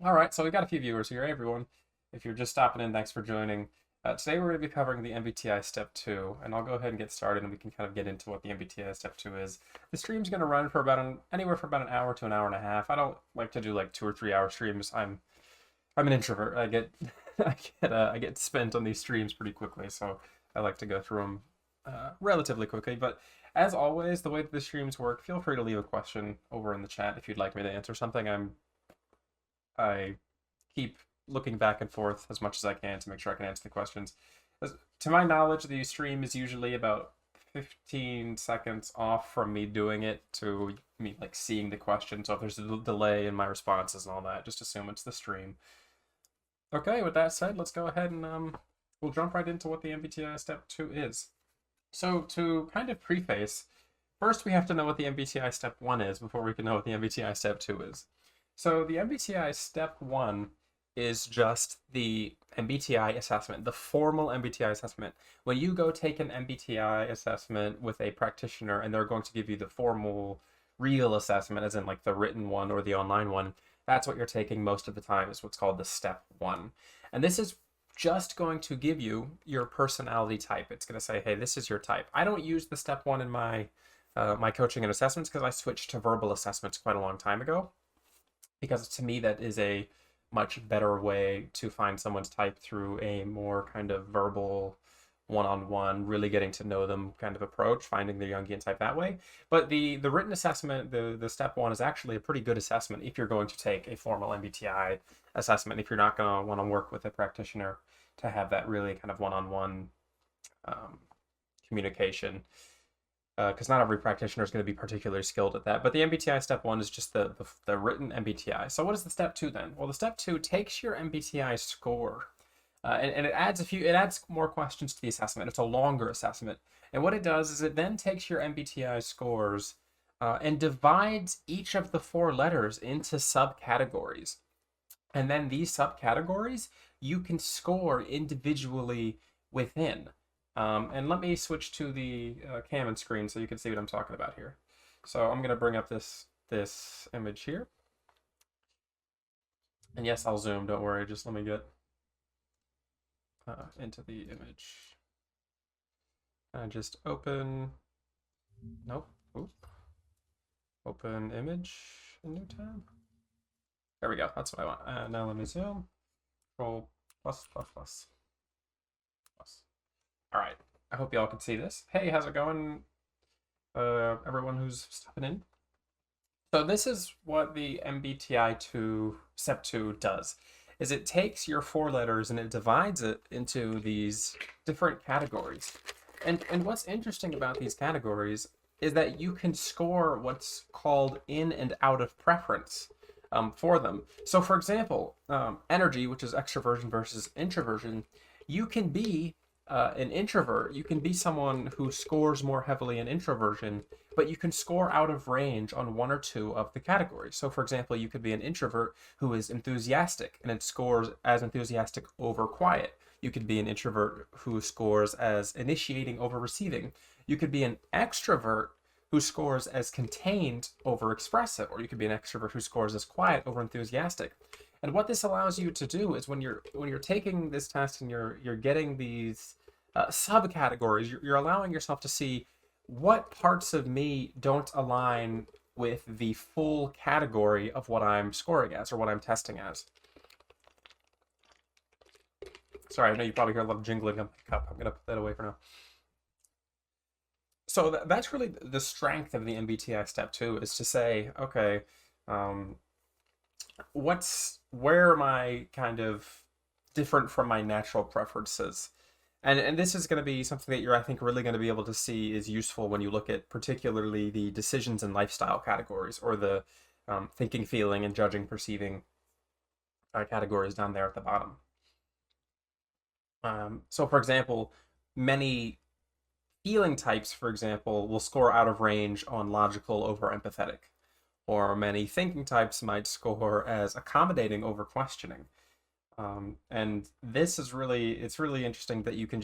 All right, so we've got a few viewers here. Hey, everyone. If you're just stopping in, thanks for joining. Today we're going to be covering the MBTI Step 2, and I'll go ahead and get started and we can kind of get into what the MBTI Step 2 is. The stream's going to run for anywhere from about an hour to an hour and a half. I don't like to do like 2 or 3 hour streams. I'm an introvert. I get I get spent on these streams pretty quickly, so I like to go through them relatively quickly. But as always, the way that the streams work, feel free to leave a question over in the chat if you'd like me to answer something. I keep looking back and forth as much as I can to make sure I can answer the questions. To my knowledge, the stream is usually about 15 seconds off from me doing it to me like seeing the question. So if there's a delay in my responses and all that, just assume it's the stream. Okay, with that said, let's go ahead and we'll jump right into what the MBTI Step 2 is. So to kind of preface, first we have to know what the MBTI Step 1 is before we can know what the MBTI Step 2 is. So the MBTI Step 1 is just the MBTI assessment, the formal MBTI assessment. When you go take an MBTI assessment with a practitioner and they're going to give you the formal, real assessment, as in like the written one or the online one, that's what you're taking most of the time, is what's called the Step 1. And this is just going to give you your personality type. It's going to say, hey, this is your type. I don't use the Step 1 in my coaching and assessments because I switched to verbal assessments quite a long time ago, because to me that is a much better way to find someone's type through a more kind of verbal, one-on-one, really getting to know them kind of approach, finding the Jungian type that way. But the written assessment, the Step 1, is actually a pretty good assessment if you're going to take a formal MBTI assessment, if you're not going to want to work with a practitioner to have that really kind of one-on-one communication. Because not every practitioner is going to be particularly skilled at that. But the MBTI Step 1 is just the written MBTI. So what is the Step 2 then? Well, the Step 2 takes your MBTI score and it adds more questions to the assessment. It's a longer assessment. And what it does is it then takes your MBTI scores and divides each of the 4 letters into subcategories. And then these subcategories you can score individually within. And let me switch to the cam and screen so you can see what I'm talking about here. So I'm going to bring up this image here. And yes, I'll zoom, don't worry, just let me get into the image. Just open, nope, oop. Open image, a new tab. There we go, that's what I want. Now let me zoom, Control plus, plus, plus, plus. All right, I hope y'all can see this. Hey, how's it going, everyone who's stopping in? So this is what the MBTI Step 2 does, is it takes your 4 letters and it divides it into these different categories. And what's interesting about these categories is that you can score what's called in and out of preference for them. So for example, energy, which is extroversion versus introversion, you can be an introvert. You can be someone who scores more heavily in introversion, but you can score out of range on 1 or 2 of the categories. So for example, you could be an introvert who is enthusiastic and it scores as enthusiastic over quiet. You could be an introvert who scores as initiating over receiving. You could be an extrovert who scores as contained over expressive, or you could be an extrovert who scores as quiet over enthusiastic. And what this allows you to do is when you're taking this test and you're getting these subcategories, you're allowing yourself to see what parts of me don't align with the full category of what I'm scoring as or what I'm testing as. Sorry, I know you probably hear a lot of jingling on my cup. I'm gonna put that away for now. So that's really the strength of the MBTI Step 2, is to say, okay, where am I kind of different from my natural preferences? And this is going to be something that you're, I think, really going to be able to see is useful when you look at particularly the decisions and lifestyle categories, or the thinking, feeling, and judging, perceiving categories down there at the bottom. So for example, many feeling types, for example, will score out of range on logical over empathetic, or many thinking types might score as accommodating over questioning. And this is it's really interesting that you can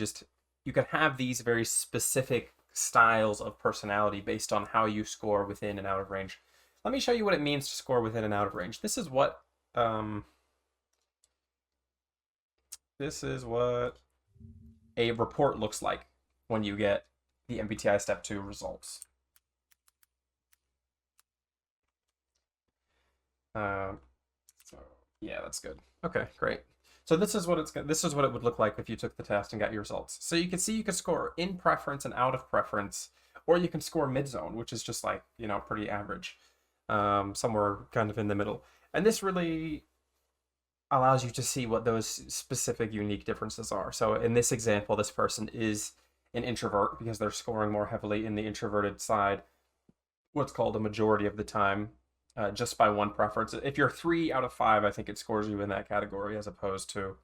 have these very specific styles of personality based on how you score within and out of range. Let me show you what it means to score within and out of range. This is what this is what a report looks like when you get the MBTI Step 2 results. So yeah, that's good. Okay, great. So this is what it would look like if you took the test and got your results. So you can see you could score in preference and out of preference, or you can score mid zone, which is just like, you know, pretty average, somewhere kind of in the middle. And this really allows you to see what those specific unique differences are. So in this example, this person is an introvert because they're scoring more heavily in the introverted side, what's called a majority of the time, just by one preference. If you're 3 out of 5, I think it scores you in that category as opposed to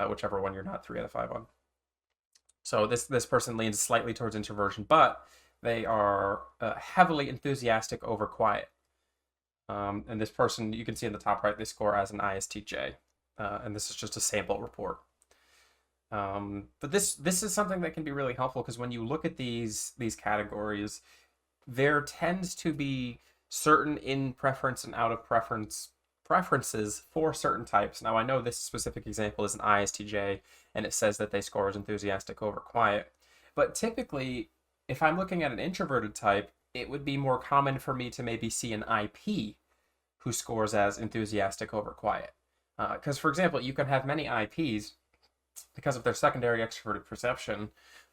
whichever one you're not 3 out of 5 on. So this person leans slightly towards introversion, but they are heavily enthusiastic over quiet. And this person, you can see in the top right, they score as an ISTJ, and this is just a sample report. But this is something that can be really helpful because when you look at these categories, there tends to be certain in preference and out of preference preferences for certain types. Now I know this specific example is an ISTJ, and it says that they score as enthusiastic over quiet, but typically, if I'm looking at an introverted type, it would be more common for me to maybe see an IP who scores as enthusiastic over quiet. Because, for example, you can have many IPs because of their secondary extroverted perception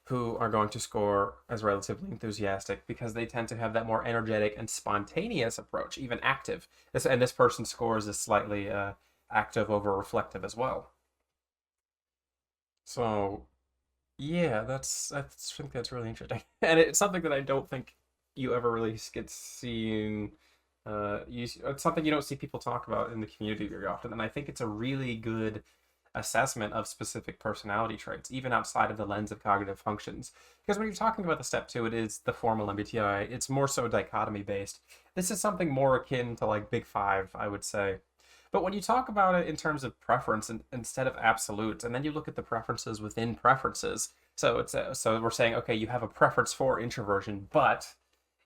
who are going to score as relatively enthusiastic because they tend to have that more energetic and spontaneous approach, even active. This person scores as slightly active over reflective as well. So yeah, I think that's really interesting, and it's something that I don't think you ever really get seen. It's something you don't see people talk about in the community very often, and I think it's a really good assessment of specific personality traits, even outside of the lens of cognitive functions. Because when you're talking about the step two, it is the formal MBTI. It's more so dichotomy based. This is something more akin to like Big Five, I would say. But when you talk about it in terms of preference instead of absolutes, and then you look at the preferences within preferences, so we're saying, okay, you have a preference for introversion, but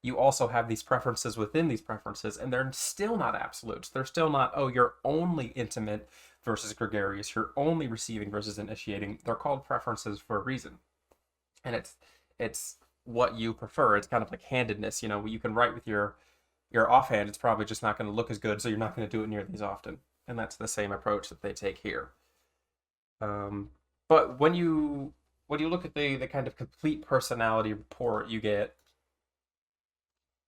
you also have these preferences within these preferences, and they're still not absolutes. They're still not, oh, you're only intimate versus gregarious, you're only receiving versus initiating. They're called preferences for a reason, and it's what you prefer. It's kind of like handedness. You know, you can write with your offhand. It's probably just not going to look as good, so you're not going to do it nearly as often. And that's the same approach that they take here. But when you look at the kind of complete personality report, you get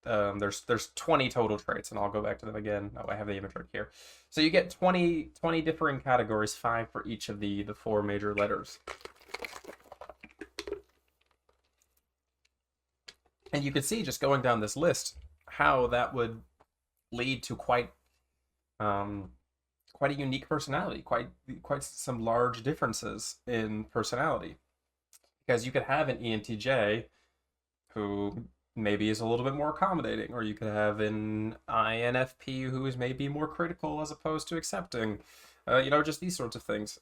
there's 20 total traits, and I'll go back to them again. Oh, I have the image right here. So you get 20 differing categories, 5 for each of the 4 major letters. And you can see just going down this list how that would lead to quite a unique personality, quite some large differences in personality. Because you could have an ENTJ who maybe is a little bit more accommodating, or you could have an INFP who is maybe more critical as opposed to accepting, you know, just these sorts of things.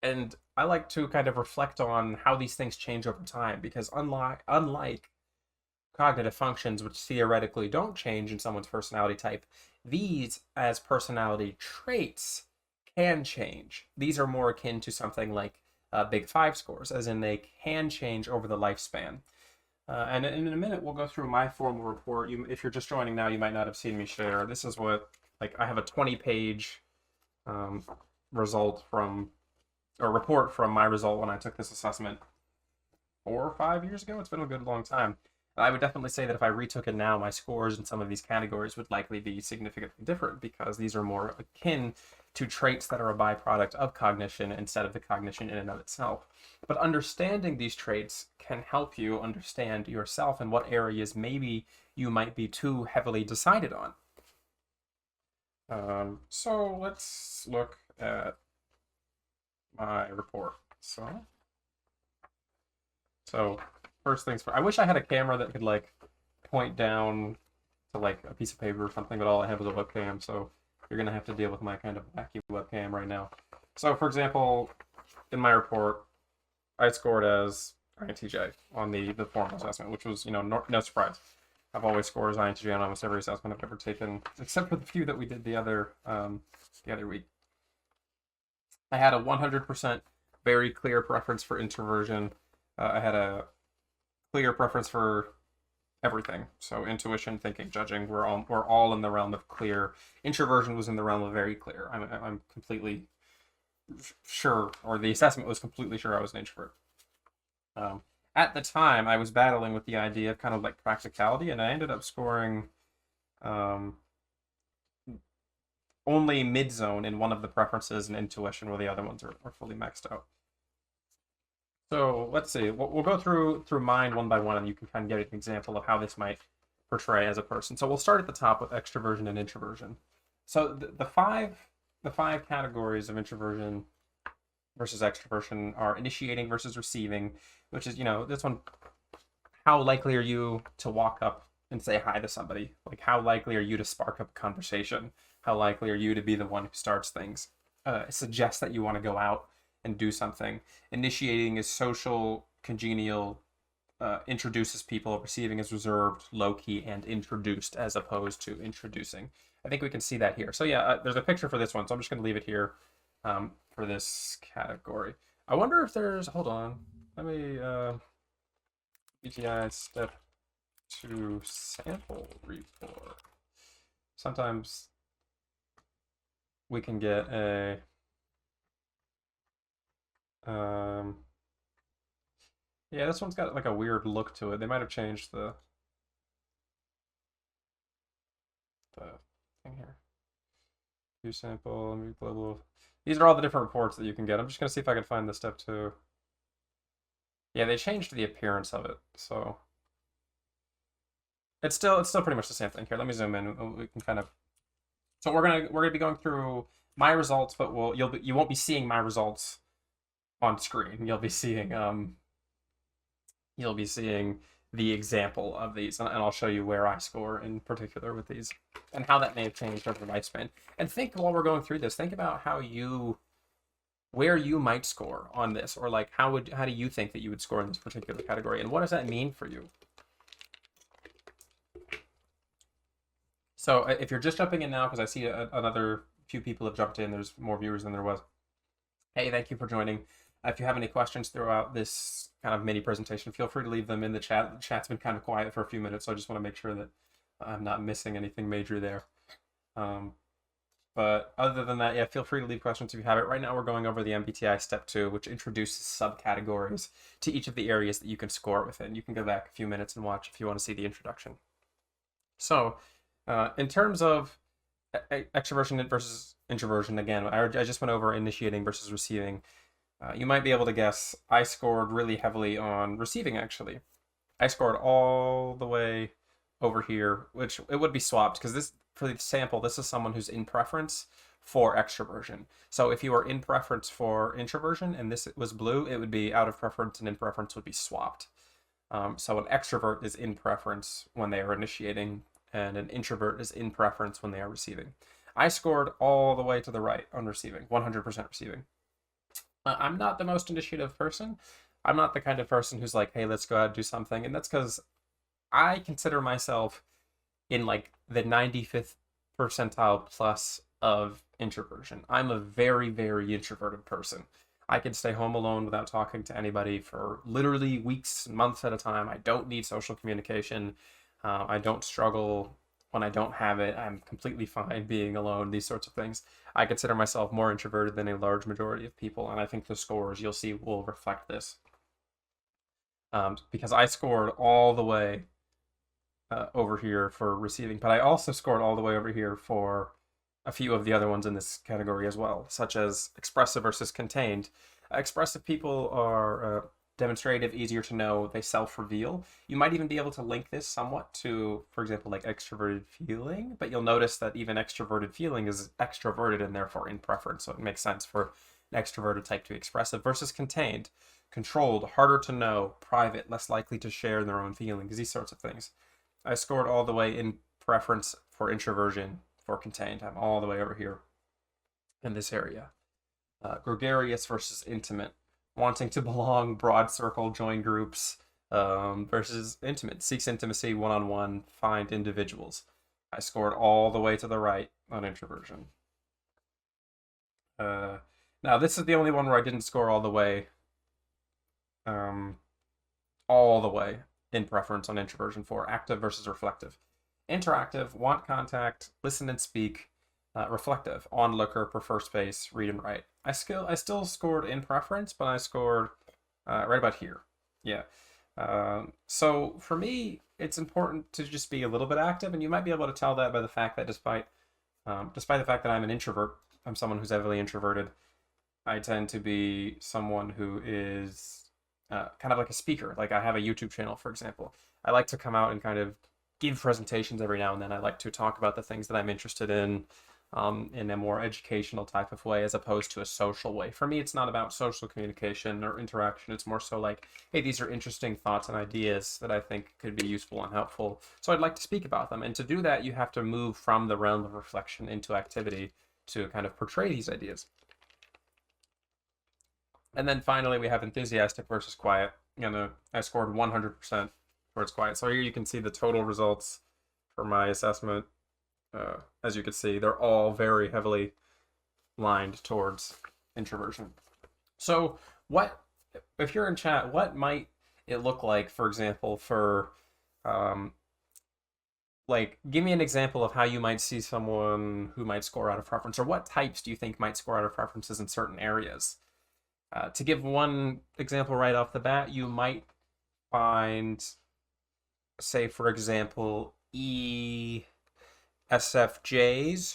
And I like to kind of reflect on how these things change over time because unlike cognitive functions, which theoretically don't change in someone's personality type, these as personality traits can change. These are more akin to something like Big Five scores, as in they can change over the lifespan. And in a minute, we'll go through my formal report. If you're just joining now, you might not have seen me share. This is what, like, I have a 20-page result from, or report from my result when I took this assessment 4 or 5 years ago. It's been a good long time. I would definitely say that if I retook it now, my scores in some of these categories would likely be significantly different because these are more akin to traits that are a byproduct of cognition instead of the cognition in and of itself. But understanding these traits can help you understand yourself and what areas maybe you might be too heavily decided on. So let's look at my report. So first things first. I wish I had a camera that could like point down to like a piece of paper or something, but all I have is a webcam, so you're gonna have to deal with my kind of wacky webcam right now. So for example, in my report, I scored as INTJ on the formal assessment, which was, you know, no surprise. I've always scored as INTJ on almost every assessment I've ever taken, except for the few that we did the other week. I had a 100% very clear preference for introversion. I had a clear preference for everything. So intuition, thinking, judging, we're all in the realm of clear. Introversion was in the realm of very clear. I'm completely sure, or the assessment was completely sure I was an introvert. Um, at the time, I was battling with the idea of kind of like practicality, and I ended up scoring um, only mid zone in one of the preferences and intuition, where the other ones are fully maxed out. So let's see. We'll go through mine one by one, and you can kind of get an example of how this might portray as a person. So we'll start at the top with extroversion and introversion. So the five categories of introversion versus extroversion are initiating versus receiving, which is, this one. How likely are you to walk up and say hi to somebody? Like, how likely are you to spark up a conversation? How likely are you to be the one who starts things? Suggest that you want to go out and do something. Initiating is social, congenial, introduces people. Receiving is reserved, low key, and introduced as opposed to introducing. I think we can see that here. So yeah, there's a picture for this one, so I'm just going to leave it here for this category. I wonder if there's. Hold on. Let me. MBTI Step II sample report. Sometimes we can get a yeah, this one's got like a weird look to it. They might have changed the thing here. View sample, global. These are all the different reports that you can get. I'm just gonna see if I can find the Step 2. Yeah, they changed the appearance of it, so it's still pretty much the same thing. Here, let me zoom in. We can kind of. So we're gonna be going through my results, but you won't be seeing my results on screen. You'll be seeing the example of these, and I'll show you where I score in particular with these, and how that may have changed over lifespan. And think while we're going through this, think about where you might score on this, or like how do you think that you would score in this particular category, and what does that mean for you? So if you're just jumping in now, because I see another few people have jumped in, there's more viewers than there was. Hey, thank you for joining. If you have any questions throughout this kind of mini presentation, feel free to leave them in the chat. The chat's been kind of quiet for a few minutes, so I just want to make sure that I'm not missing anything major there. But other than that, yeah, feel free to leave questions if you have it. Right now, we're going over the MBTI Step 2, which introduces subcategories to each of the areas that you can score within. You can go back a few minutes and watch if you want to see the introduction. So, in terms of extroversion versus introversion, again, I just went over initiating versus receiving. You might be able to guess I scored really heavily on receiving, actually. I scored all the way over here, which it would be swapped because this, for the sample, this is someone who's in preference for extroversion. So if you are in preference for introversion and this was blue, it would be out of preference, and in preference would be swapped. So an extrovert is in preference when they are initiating, and an introvert is in preference when they are receiving. I scored all the way to the right on receiving, 100% receiving. I'm not the most initiative person. I'm not the kind of person who's like, hey, let's go out and do something. And that's because I consider myself in like the 95th percentile plus of introversion. I'm a very, very introverted person. I can stay home alone without talking to anybody for literally weeks and months at a time. I don't need social communication. I don't struggle when I don't have it. I'm completely fine being alone, these sorts of things. I consider myself more introverted than a large majority of people, and I think the scores you'll see will reflect this. Because I scored all the way over here for receiving, but I also scored all the way over here for a few of the other ones in this category as well, such as expressive versus contained. Expressive people are demonstrative, easier to know, they self-reveal. You might even be able to link this somewhat to, for example, like extroverted feeling, but you'll notice that even extroverted feeling is extroverted and therefore in preference, so it makes sense for an extroverted type to be expressive versus contained, controlled, harder to know, private, less likely to share their own feelings, these sorts of things. I scored all the way in preference for introversion for contained. I'm all the way over here in this area. Gregarious versus intimate, wanting to belong, broad circle, join groups, versus intimate, seeks intimacy, one-on-one, find individuals. I scored all the way to the right on introversion. Now, this is the only one where I didn't score um, all the way in preference on introversion for active versus reflective. Interactive, want contact, listen and speak. Reflective, onlooker, prefer space, read and write. I still scored in preference, but I scored right about here. Yeah. So for me, it's important to just be a little bit active, and you might be able to tell that by the fact that despite the fact that I'm an introvert, I'm someone who's heavily introverted. I tend to be someone who is kind of like a speaker. Like I have a YouTube channel, for example. I like to come out and kind of give presentations every now and then. I like to talk about the things that I'm interested in a more educational type of way as opposed to a social way. For me, it's not about social communication or interaction. It's more so like, hey, these are interesting thoughts and ideas that I think could be useful and helpful. So I'd like to speak about them. And to do that, you have to move from the realm of reflection into activity to kind of portray these ideas. And then finally, we have enthusiastic versus quiet. I scored 100% towards quiet. So here you can see the total results for my assessment. As you can see, they're all very heavily lined towards introversion. So if you're in chat, what might it look like, for example, for like, give me an example of how you might see someone who might score out of preference, or what types do you think might score out of preferences in certain areas? To give one example right off the bat, you might find, say, for example, ESFJs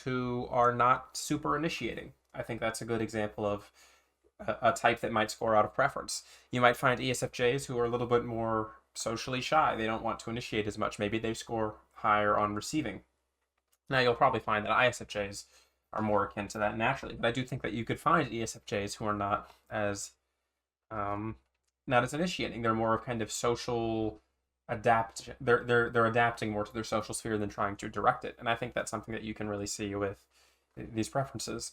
who are not super initiating. I think that's a good example of a type that might score out of preference. You might find ESFJs who are a little bit more socially shy. They don't want to initiate as much. Maybe they score higher on receiving. Now, you'll probably find that ISFJs are more akin to that naturally, but I do think that you could find ESFJs who are not as initiating. They're more of kind of social they're adapting more to their social sphere than trying to direct it. And I think that's something that you can really see with these preferences.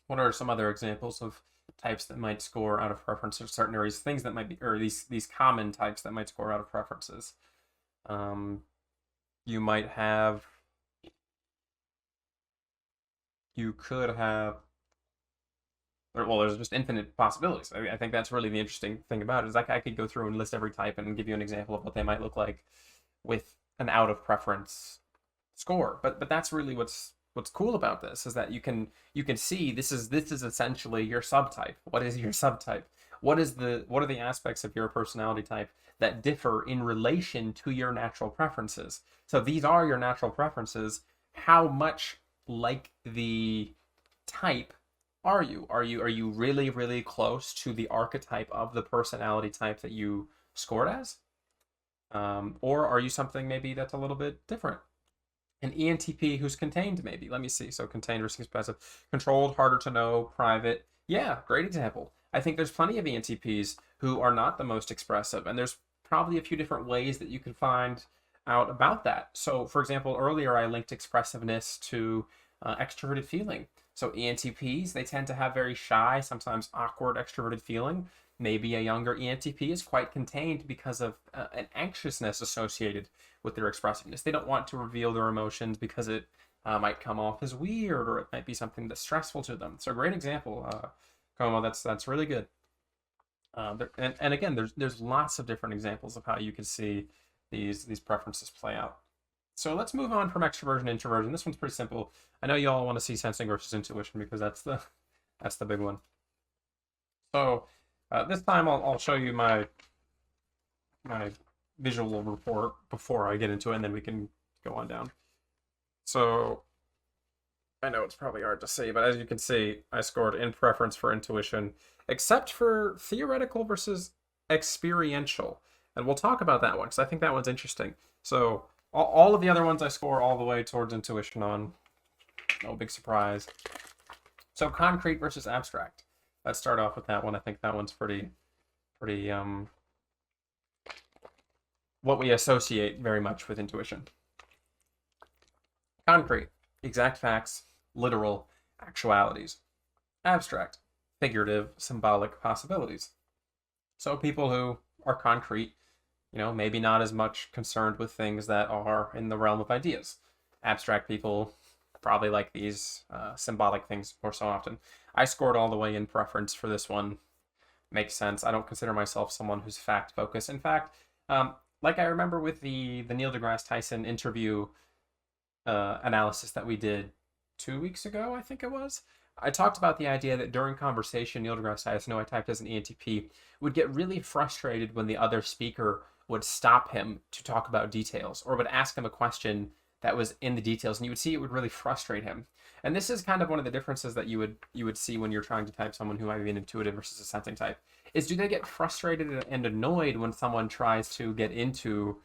What are some other examples of types that might score out of preference in certain areas? Things that might be, or these common types that might score out of preferences. You could have, well, there's just infinite possibilities. I think that's really the interesting thing about it, is like I could go through and list every type and give you an example of what they might look like with an out of preference score. But that's really what's cool about this, is that you can see this is essentially your subtype. What is your subtype? What are the aspects of your personality type that differ in relation to your natural preferences? So these are your natural preferences. How much like the type are you? Are you really, really close to the archetype of the personality type that you scored as? Or are you something maybe that's a little bit different? An ENTP who's contained, maybe. Let me see. So contained versus passive. Controlled, harder to know, private. Yeah, great example. I think there's plenty of ENTPs who are not the most expressive, and there's probably a few different ways that you can find out about that. So, for example, earlier I linked expressiveness to extroverted feeling. So ENTPs, they tend to have very shy, sometimes awkward extroverted feeling. Maybe a younger ENTP is quite contained because of an anxiousness associated with their expressiveness. They don't want to reveal their emotions because it might come off as weird, or it might be something that's stressful to them. So great example, Como. That's really good. And again, there's lots of different examples of how you can see these preferences play out. So let's move on from extroversion to introversion. This one's pretty simple. I know you all want to see sensing versus intuition because that's the big one. So this time I'll show you my visual report before I get into it, and then we can go on down. So I know it's probably hard to see, but as you can see, I scored in preference for intuition, except for theoretical versus experiential. And we'll talk about that one because I think that one's interesting. So all of the other ones I score all the way towards intuition on. No big surprise. So concrete versus abstract. Let's start off with that one. I think that one's pretty what we associate very much with intuition. Concrete, exact facts, literal actualities. Abstract, figurative, symbolic possibilities. So people who are concrete, maybe not as much concerned with things that are in the realm of ideas. Abstract people probably like these symbolic things more so often. I scored all the way in preference for this one. Makes sense. I don't consider myself someone who's fact focused. In fact, like I remember with the Neil deGrasse Tyson interview analysis that we did 2 weeks ago, I think it was. I talked about the idea that during conversation, Neil deGrasse Tyson, who I typed as an ENTP, would get really frustrated when the other speaker would stop him to talk about details or would ask him a question that was in the details, and you would see it would really frustrate him. And this is kind of one of the differences that you would see when you're trying to type someone who might be an intuitive versus a sensing type. Is do they get frustrated and annoyed when someone tries to get into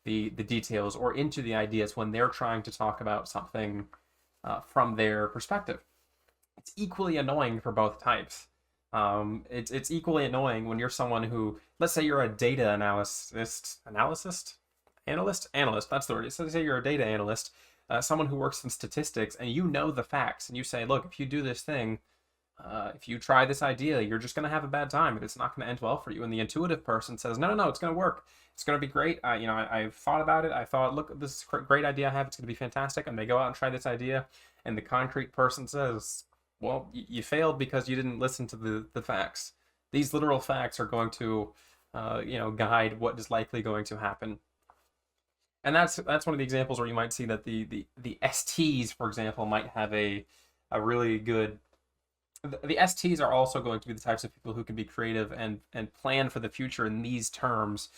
the details or into the ideas when they're trying to talk about something from their perspective? It's equally annoying for both types. It's equally annoying when you're someone who, let's say you're a data analyst. That's the word. So say you're a data analyst, someone who works in statistics, and you know the facts, and you say, look, if you do this thing, if you try this idea, you're just going to have a bad time, and it's not going to end well for you. And the intuitive person says, no, it's going to work. It's going to be great. I've thought about it. I thought, look, this is a great idea I have. It's going to be fantastic. And they go out and try this idea, and the concrete person says, well, you failed because you didn't listen to the facts. These literal facts are going to, guide what is likely going to happen. And that's one of the examples where you might see that the STs, for example, might have a really good. The STs are also going to be the types of people who can be creative and plan for the future in these terms,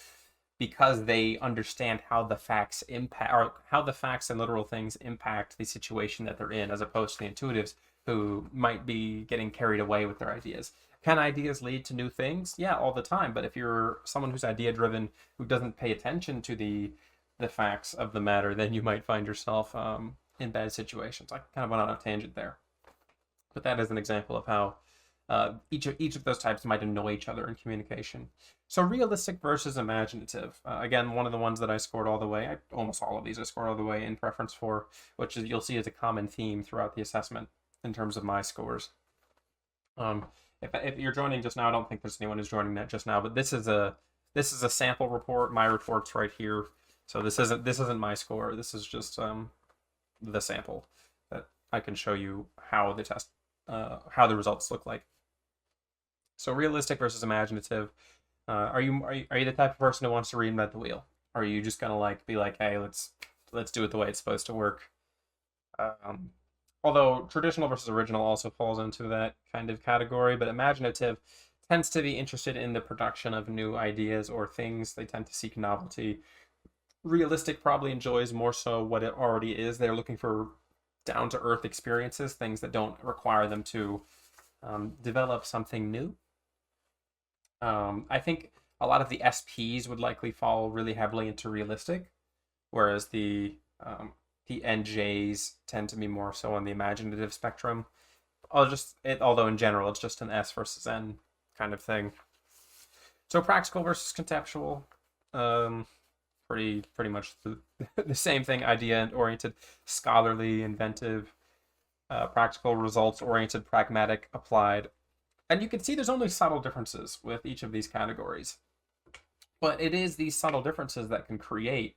because they understand how the facts impact, or how the facts and literal things impact the situation that they're in, as opposed to the intuitives who might be getting carried away with their ideas. Can ideas lead to new things? Yeah, all the time. But if you're someone who's idea driven, who doesn't pay attention to the facts of the matter, then you might find yourself in bad situations. I kind of went on a tangent there, but that is an example of how each of those types might annoy each other in communication. So realistic versus imaginative. Again, one of the ones that I scored all the way, almost all of these I scored all the way in preference for, which is, you'll see, is a common theme throughout the assessment in terms of my scores. If you're joining just now, I don't think there's anyone who's joining that just now, but this is a sample report. My report's right here. So this isn't my score. This is just the sample that I can show you how the test, how the results look like. So realistic versus imaginative. Are you the type of person who wants to reinvent the wheel? Or are you just gonna be like, hey, let's do it the way it's supposed to work? Although traditional versus original also falls into that kind of category, but imaginative tends to be interested in the production of new ideas or things. They tend to seek novelty. Realistic probably enjoys more so what it already is. They're looking for down-to-earth experiences, things that don't require them to develop something new. I think a lot of the SPs would likely fall really heavily into realistic, whereas the NJs tend to be more so on the imaginative spectrum. Although in general it's just an S versus N kind of thing. So practical versus conceptual, pretty much the same thing. Idea oriented, scholarly, inventive, practical, results oriented, pragmatic, applied. And you can see there's only subtle differences with each of these categories. But it is these subtle differences that can create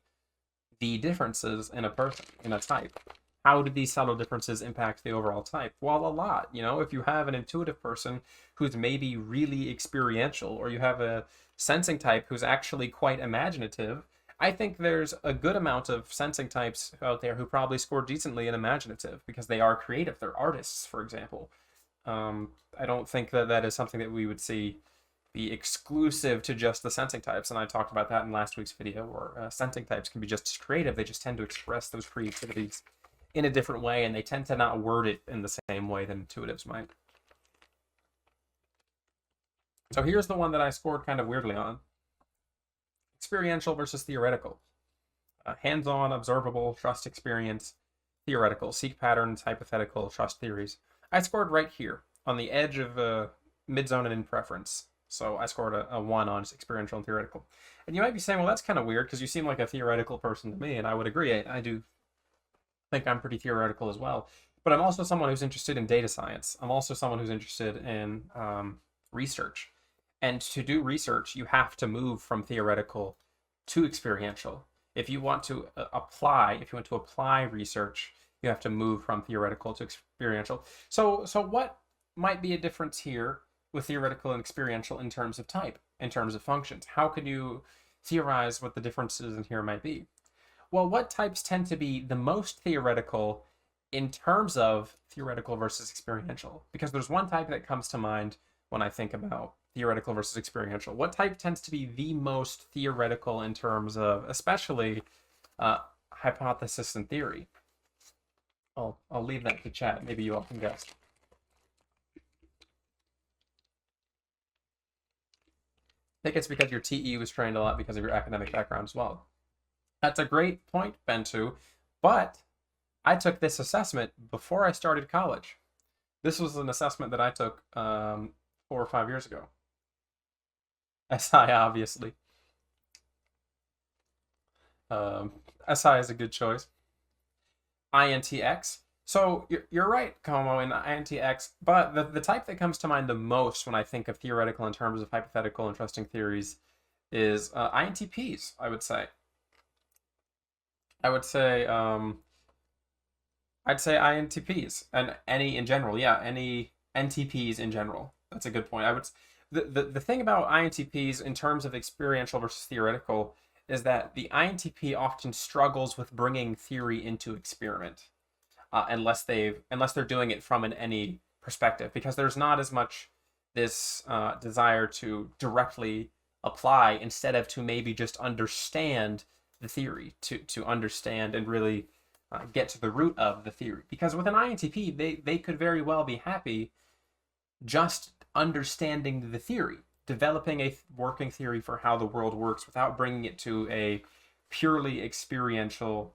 the differences in a person, in a type. How do these subtle differences impact the overall type? Well, a lot. If you have an intuitive person who's maybe really experiential, or you have a sensing type who's actually quite imaginative, I think there's a good amount of sensing types out there who probably score decently in imaginative because they are creative. They're artists, for example. I don't think that is something that we would see be exclusive to just the sensing types. And I talked about that in last week's video, where sensing types can be just as creative. They just tend to express those creativities in a different way, and they tend to not word it in the same way that intuitives might. So here's the one that I scored kind of weirdly on. Experiential versus theoretical. Hands-on, observable, trust experience. Theoretical, seek patterns, hypothetical, trust theories. I scored right here on the edge of mid-zone and in preference. So I scored a 1 on experiential and theoretical. And you might be saying, well, that's kind of weird because you seem like a theoretical person to me, and I would agree. I do think I'm pretty theoretical as well. But I'm also someone who's interested in data science. I'm also someone who's interested in research. And to do research, you have to move from theoretical to experiential. If you want to apply research, You have to move from theoretical to experiential. So what might be a difference here with theoretical and experiential in terms of type, in terms of functions? How could you theorize what the differences in here might be? Well, what types tend to be the most theoretical in terms of theoretical versus experiential? Because there's one type that comes to mind when I think about theoretical versus experiential. What type tends to be the most theoretical in terms of, especially hypothesis and theory? I'll leave that to chat. Maybe you all can guess. I think it's because your TE was trained a lot because of your academic background as well. That's a great point, Bentu. But I took this assessment before I started college. This was an assessment that I took 4 or 5 years ago. SI, obviously. SI is a good choice. INTX. So you're right, Como, in INTX, but the type that comes to mind the most when I think of theoretical in terms of hypothetical interesting theories is INTPs, I would say. I'd say INTPs and any in general, yeah, any NTPs in general. That's a good point. The thing about INTPs in terms of experiential versus theoretical is that the INTP often struggles with bringing theory into experiment, unless they're doing it from an any perspective, because there's not as much this desire to directly apply instead of to maybe just understand the theory, to understand and really get to the root of the theory. Because with an INTP, they could very well be happy just understanding the theory, developing a working theory for how the world works without bringing it to a purely experiential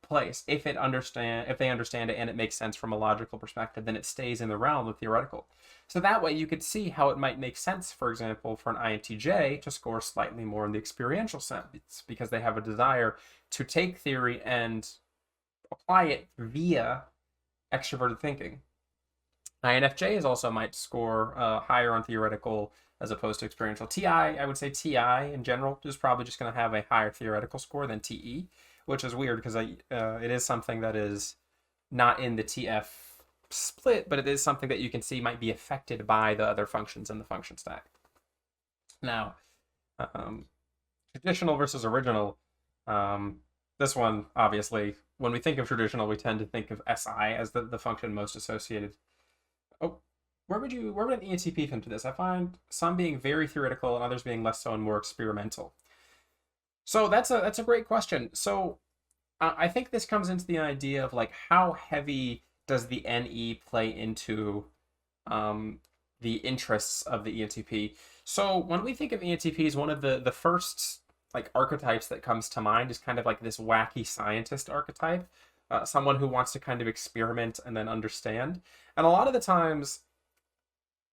place. If they understand it and it makes sense from a logical perspective, then it stays in the realm of theoretical. So that way you could see how it might make sense, for example, for an INTJ to score slightly more in the experiential sense, because they have a desire to take theory and apply it via extroverted thinking. INFJs also might score higher on theoretical as opposed to experiential. TI, I would say TI in general is probably just going to have a higher theoretical score than TE, which is weird because it is something that is not in the TF split, but it is something that you can see might be affected by the other functions in the function stack. Now, traditional versus original. This one, obviously, when we think of traditional, we tend to think of SI as the function most associated. Oh, where would an ENTP fit into this? I find some being very theoretical and others being less so and more experimental. So that's a great question. So I think this comes into the idea of like how heavy does the NE play into the interests of the ENTP. So when we think of ENTPs, one of the first like archetypes that comes to mind is kind of like this wacky scientist archetype, someone who wants to kind of experiment and then understand. And a lot of the times,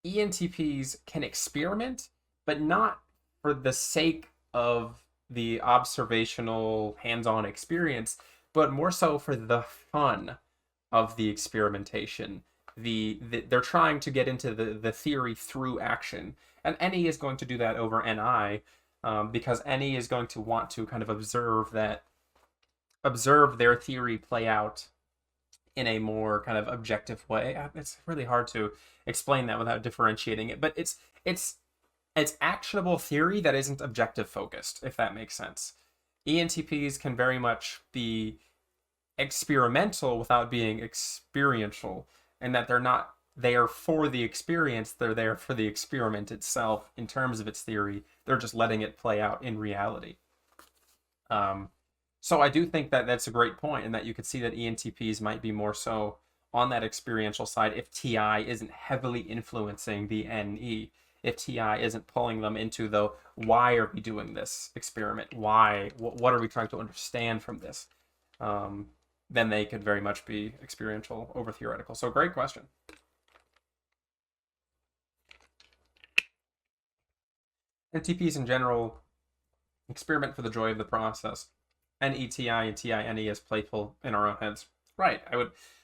ENTPs can experiment, but not for the sake of the observational hands-on experience, but more so for the fun of the experimentation. They're trying to get into the theory through action, and NE is going to do that over NI, because NE is going to want to kind of observe their theory play out in a more kind of objective way. It's really hard to explain that without differentiating it, but it's actionable theory that isn't objective focused, if that makes sense. ENTPs can very much be experimental without being experiential, and that they're not there for the experience, they're there for the experiment itself in terms of its theory. They're just letting it play out in reality. So I do think that that's a great point, and that you could see that ENTPs might be more so on that experiential side if TI isn't heavily influencing the NE. If TI isn't pulling them into the why are we doing this experiment? Why? What are we trying to understand from this? Then they could very much be experiential over theoretical. So great question. NTPs in general experiment for the joy of the process. NETI and TINE as playful in our own heads. Right.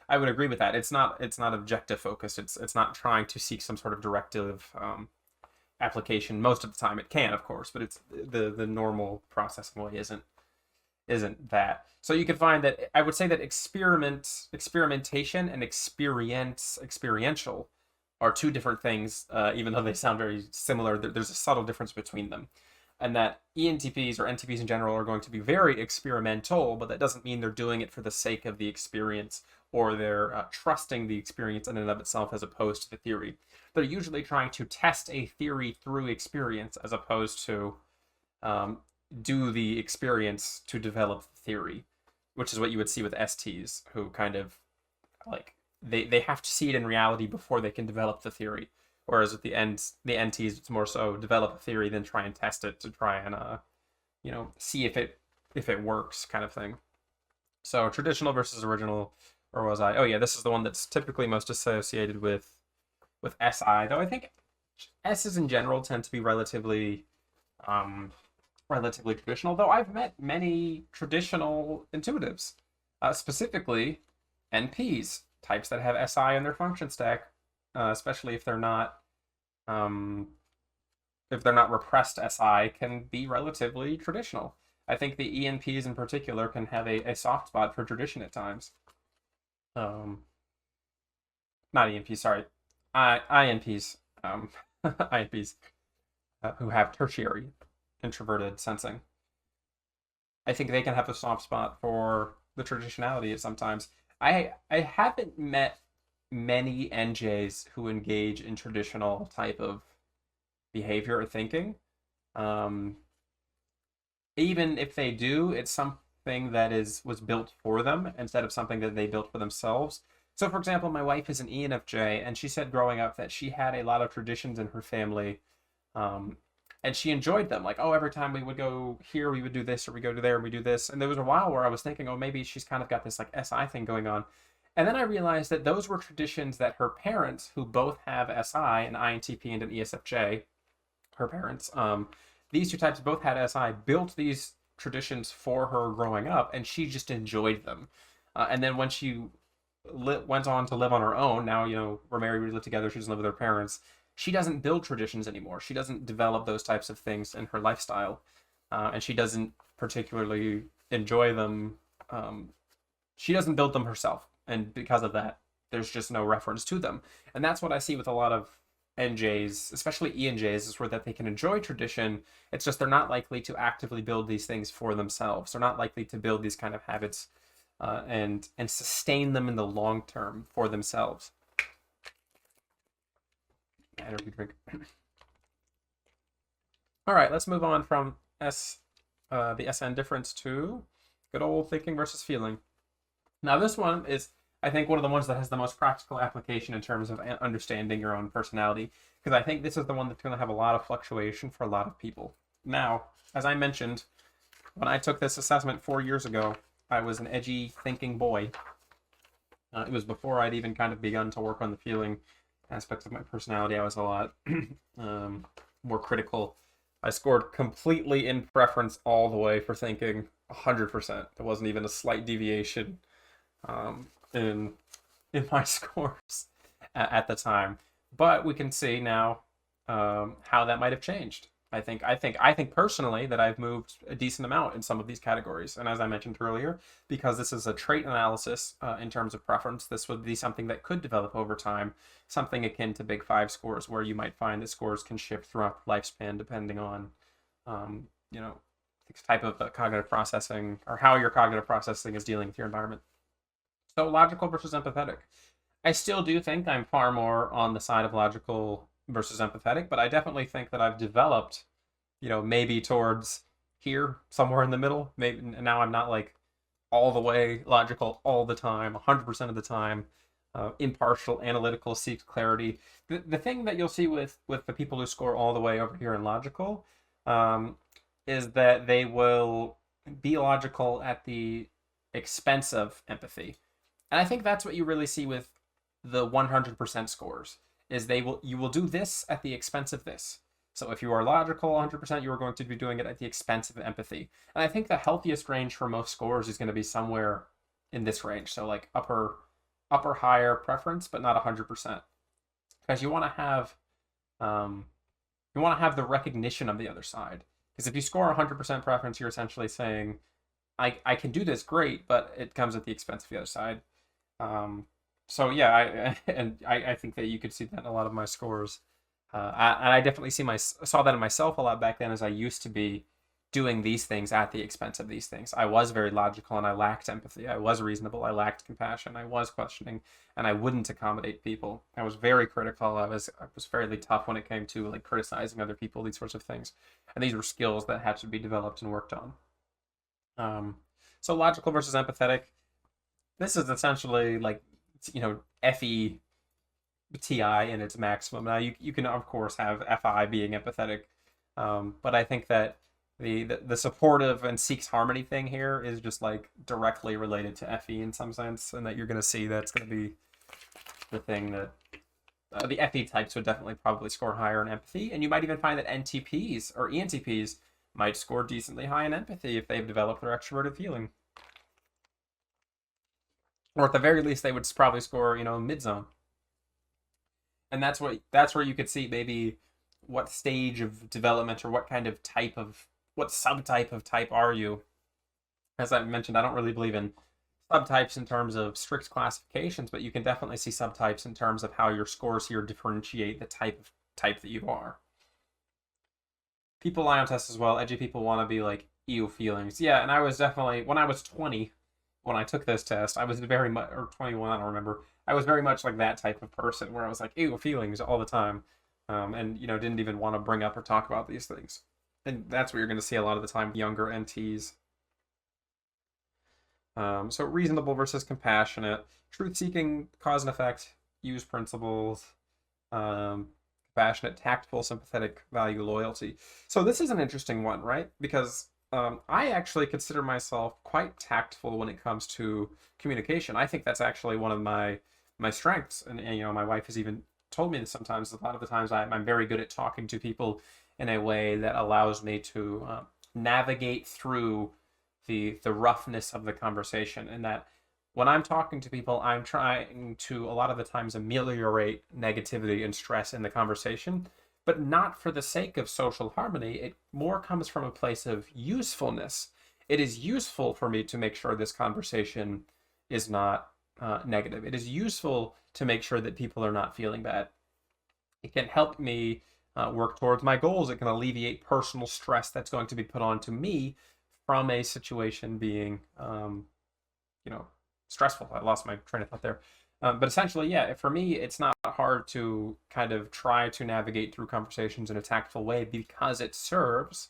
I would agree with that. It's not objective focused. It's not trying to seek some sort of directive application. Most of the time it can, of course, but it's the normal processing way isn't. isn't that. So you could find that I would say that experimentation and experiential are two different things, even though they sound very similar. There's a subtle difference between them, and that ENTPs or NTPs in general are going to be very experimental, but that doesn't mean they're doing it for the sake of the experience, or they're trusting the experience in and of itself as opposed to the theory. They're usually trying to test a theory through experience as opposed to do the experience to develop the theory, which is what you would see with STs, who kind of like they have to see it in reality before they can develop the theory. Whereas with the NTs, it's more so develop a theory, then try and test it to try and see if it works, kind of thing. So traditional versus original, or was I? Oh yeah, this is the one that's typically most associated with SI. Though I think S's in general tend to be relatively traditional. Though I've met many traditional intuitives, specifically NPs, types that have SI in their function stack, especially if they're not repressed SI, can be relatively traditional. I think the ENPs in particular can have a soft spot for tradition at times. Not ENPs, sorry, INPs, INPs who have tertiary introverted sensing. I think they can have a soft spot for the traditionality at sometimes. I haven't met many NJs who engage in traditional type of behavior or thinking. Even if they do, it's something that was built for them instead of something that they built for themselves. So, for example, my wife is an ENFJ, and she said growing up that she had a lot of traditions in her family, and she enjoyed them. Like, oh, every time we would go here, we would do this, or we go to there, and we do this. And there was a while where I was thinking, oh, maybe she's kind of got this like SI thing going on. And then I realized that those were traditions that her parents, who both have SI, an INTP and an ESFJ, her parents, these two types both had SI, built these traditions for her growing up, and she just enjoyed them. And then when she went on to live on her own, now, we're married, we live together, she doesn't live with her parents, she doesn't build traditions anymore. She doesn't develop those types of things in her lifestyle, and she doesn't particularly enjoy them. She doesn't build them herself, and because of that, there's just no reference to them. And that's what I see with a lot of NJs, especially ENJs, is where that they can enjoy tradition. It's just they're not likely to actively build these things for themselves. They're not likely to build these kind of habits and sustain them in the long term for themselves. Energy drink. All right, let's move on from the SN difference to good old thinking versus feeling. Now, this one is, I think, one of the ones that has the most practical application in terms of understanding your own personality, because I think this is the one that's going to have a lot of fluctuation for a lot of people. Now, as I mentioned, when I took this assessment 4 years ago, I was an edgy thinking boy. It was before I'd even kind of begun to work on the feeling aspects of my personality. I was a lot more critical. I scored completely in preference all the way for thinking 100%. There wasn't even a slight deviation in my scores at the time. But we can see now how that might have changed. I think personally that I've moved a decent amount in some of these categories. And as I mentioned earlier, because this is a trait analysis in terms of preference, this would be something that could develop over time, something akin to Big Five scores, where you might find that scores can shift throughout the lifespan depending on, the type of cognitive processing or how your cognitive processing is dealing with your environment. So logical versus empathetic. I still do think I'm far more on the side of logical versus empathetic, but I definitely think that I've developed, maybe towards here, somewhere in the middle. Maybe now I'm not like all the way logical all the time, 100% of the time. Impartial, analytical, seeks clarity. The thing that you'll see with the people who score all the way over here in logical is that they will be logical at the expense of empathy. And I think that's what you really see with the 100% scores, is you will do this at the expense of this. So if you are logical 100%, you are going to be doing it at the expense of empathy. And I think the healthiest range for most scores is going to be somewhere in this range. So like upper higher preference, but not 100%. Because you want to have the recognition of the other side. Because if you score 100% preference, you're essentially saying, I can do this great, but it comes at the expense of the other side. Um, so yeah, I think that you could see that in a lot of my scores. I definitely saw that in myself a lot back then, as I used to be doing these things at the expense of these things. I was very logical and I lacked empathy. I was reasonable. I lacked compassion. I was questioning and I wouldn't accommodate people. I was very critical. I was fairly tough when it came to like criticizing other people, these sorts of things. And these were skills that had to be developed and worked on. So logical versus empathetic. This is essentially like, FE TI in its maximum. Now you can of course have FI being empathetic, but I think that the supportive and seeks harmony thing here is just like directly related to FE in some sense, and that you're going to see that's going to be the thing that the FE types would definitely probably score higher in empathy, and you might even find that NTPs or ENTPs might score decently high in empathy if they've developed their extroverted feeling, or at the very least they would probably score mid zone. And that's where you could see maybe what stage of development or what kind of what subtype of type are you. As I mentioned, I don't really believe in subtypes in terms of strict classifications, but you can definitely see subtypes in terms of how your scores here differentiate the type that you are. People lie on tests as well. Edgy people want to be like ew feelings. Yeah, and I was definitely, when I was 20, when I took this test, I was very much, or 21, I don't remember. I was very much like that type of person where I was like, ew, feelings all the time. And, didn't even want to bring up or talk about these things. And that's what you're going to see a lot of the time with younger NTs. So reasonable versus compassionate. Truth-seeking, cause and effect, use principles. Compassionate, tactful, sympathetic, value, loyalty. So this is an interesting one, right? Because I actually consider myself quite tactful when it comes to communication. I think that's actually one of my strengths, and my wife has even told me that sometimes, a lot of the times, I'm very good at talking to people in a way that allows me to navigate through the roughness of the conversation, and that when I'm talking to people, I'm trying to a lot of the times ameliorate negativity and stress in the conversation, but not for the sake of social harmony. It more comes from a place of usefulness. It is useful for me to make sure this conversation is not negative. It is useful to make sure that people are not feeling bad. It can help me work towards my goals. It can alleviate personal stress that's going to be put onto me from a situation being, stressful. I lost my train of thought there. But essentially, yeah, for me, it's not hard to kind of try to navigate through conversations in a tactful way because it serves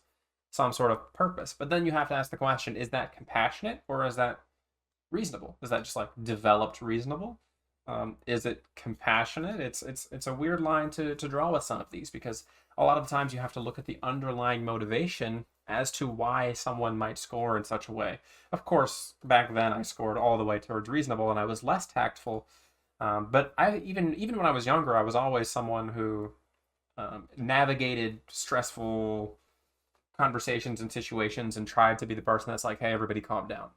some sort of purpose. But then you have to ask the question, is that compassionate or is that reasonable? Is that just like developed reasonable? Is it compassionate? It's a weird line to draw with some of these, because a lot of times you have to look at the underlying motivation as to why someone might score in such a way. Of course, back then I scored all the way towards reasonable and I was less tactful. But even when I was younger, I was always someone who navigated stressful conversations and situations and tried to be the person that's like, hey, everybody calm down.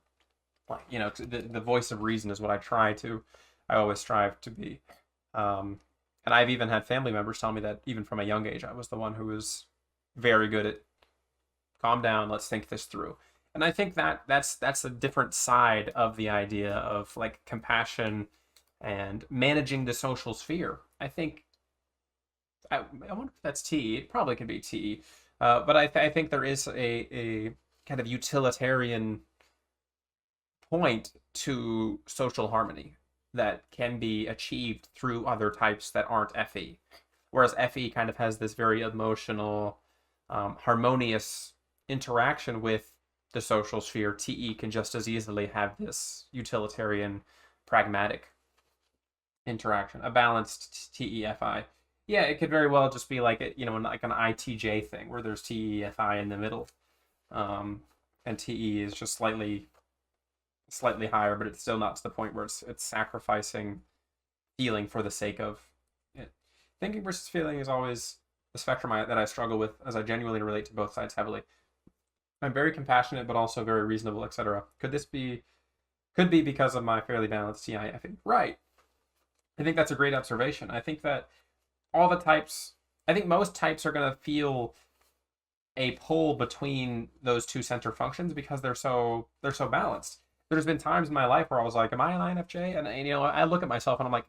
Like, the voice of reason is what I always strive to be. And I've even had family members tell me that even from a young age, I was the one who was very good at calm down, let's think this through. And I think that's a different side of the idea of like compassion and managing the social sphere. I think I wonder if that's T. It probably could be T. But I think there is a kind of utilitarian point to social harmony that can be achieved through other types that aren't FE. Whereas FE kind of has this very emotional, harmonious interaction with the social sphere. TE can just as easily have this utilitarian, pragmatic interaction, a balanced TEFI. Yeah, it could very well just be like like an ITJ thing where there's TEFI in the middle, and TE is just slightly higher, but it's still not to the point where it's sacrificing feeling for the sake of it. Thinking versus feeling is always the spectrum that I struggle with, as I genuinely relate to both sides heavily. I'm very compassionate, but also very reasonable, etc. Could be because of my fairly balanced TIFing? Right. I think that's a great observation. I think that most types are going to feel a pull between those two center functions because they're so balanced. There's been times in my life where I was like, "Am I an INFJ?" And you know, I look at myself and I'm like,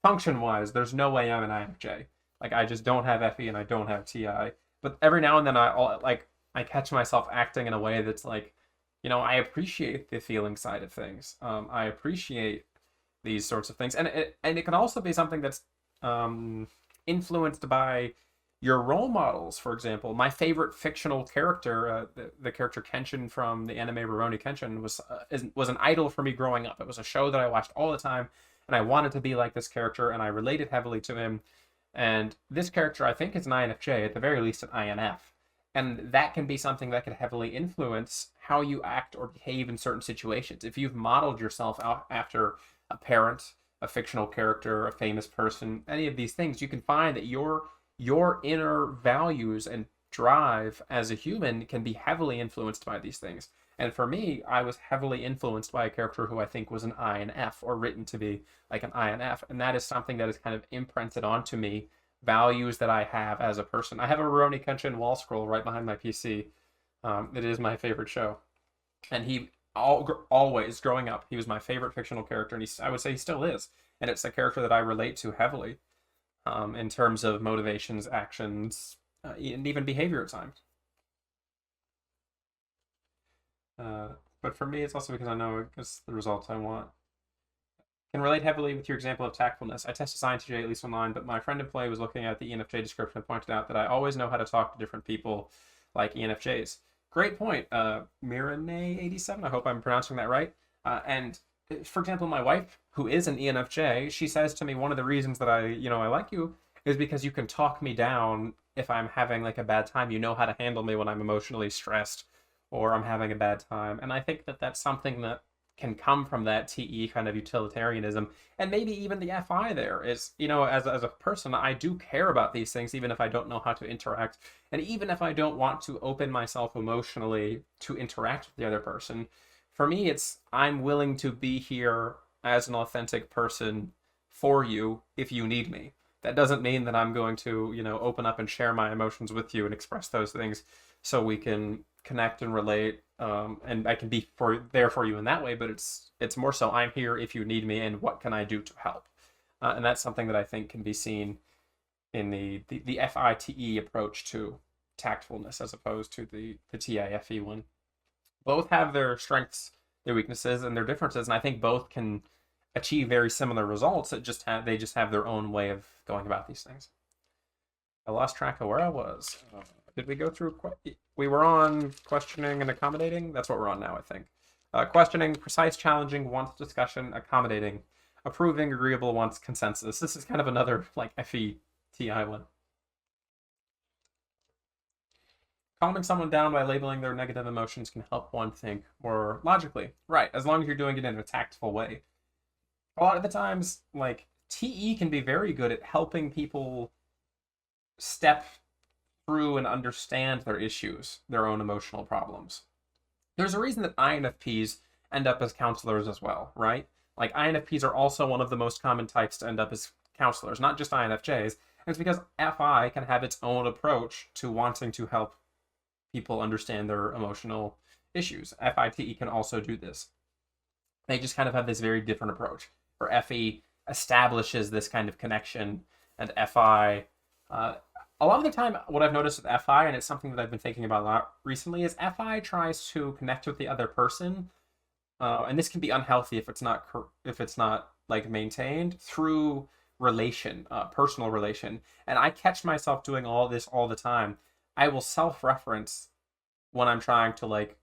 function wise, there's no way I'm an INFJ. Like I just don't have FE and I don't have TI. But every now and then I catch myself acting in a way that's like, you know, I appreciate the feeling side of things. I appreciate these sorts of things, and it can also be something that's influenced by your role models. For example, my favorite fictional character, the character Kenshin from the anime Rurouni Kenshin, was an idol for me growing up. It was a show that I watched all the time, and I wanted to be like this character, and I related heavily to him. And this character, I think, is an INFJ, at the very least an INF. And that can be something that can heavily influence how you act or behave in certain situations. If you've modeled yourself out after a parent, a fictional character, a famous person, any of these things, you can find that your inner values and drive as a human can be heavily influenced by these things. And for me, I was heavily influenced by a character who I think was an INF, or written to be like an INF. And that is something that is kind of imprinted onto me, values that I have as a person. I have a Rurouni Kenshin wall scroll right behind my PC. It is my favorite show. And always growing up, he was my favorite fictional character, and I would say he still is. And it's a character that I relate to heavily in terms of motivations, actions, and even behavior at times. But for me, it's also because I know it's the results I want. Can relate heavily with your example of tactfulness. I tested INTJ at least online, but my friend in play was looking at the ENFJ description and pointed out that I always know how to talk to different people like ENFJs. Great point. Mirane87, I hope I'm pronouncing that right. And for example, my wife, who is an ENFJ, she says to me, one of the reasons that I like you is because you can talk me down if I'm having like a bad time. You know how to handle me when I'm emotionally stressed or I'm having a bad time. And I think that that's something that can come from that TE kind of utilitarianism, and maybe even the FI there is, you know, as a person, I do care about these things, even if I don't know how to interact. And even if I don't want to open myself emotionally to interact with the other person, for me, I'm willing to be here as an authentic person for you if you need me. That doesn't mean that I'm going to, you know, open up and share my emotions with you and express those things so we can connect and relate, and I can be there for you in that way. But it's more so I'm here if you need me, and what can I do to help? And that's something that I think can be seen in the FITE approach to tactfulness as opposed to the TIFE one. Both have their strengths, their weaknesses, and their differences, and I think both can achieve very similar results. They just have their own way of going about these things. I lost track of where I was. Did we go through? We were on questioning and accommodating. That's what we're on now, I think. Questioning, precise, challenging, wants discussion, accommodating, approving, agreeable, wants consensus. This is kind of another like FE TI one. Calming someone down by labeling their negative emotions can help one think more logically. Right, as long as you're doing it in a tactful way. A lot of the times, like, TE can be very good at helping people step through and understand their issues, their own emotional problems. There's a reason that INFPs end up as counselors as well, right? Like, INFPs are also one of the most common types to end up as counselors, not just INFJs. And it's because FI can have its own approach to wanting to help people understand their emotional issues. FITE can also do this. They just kind of have this very different approach, where FE establishes this kind of connection, and FI, a lot of the time, what I've noticed with FI, and it's something that I've been thinking about a lot recently, is FI tries to connect with the other person, and this can be unhealthy if it's not like maintained through personal relation. And I catch myself doing all this all the time. I will self-reference when I'm trying to like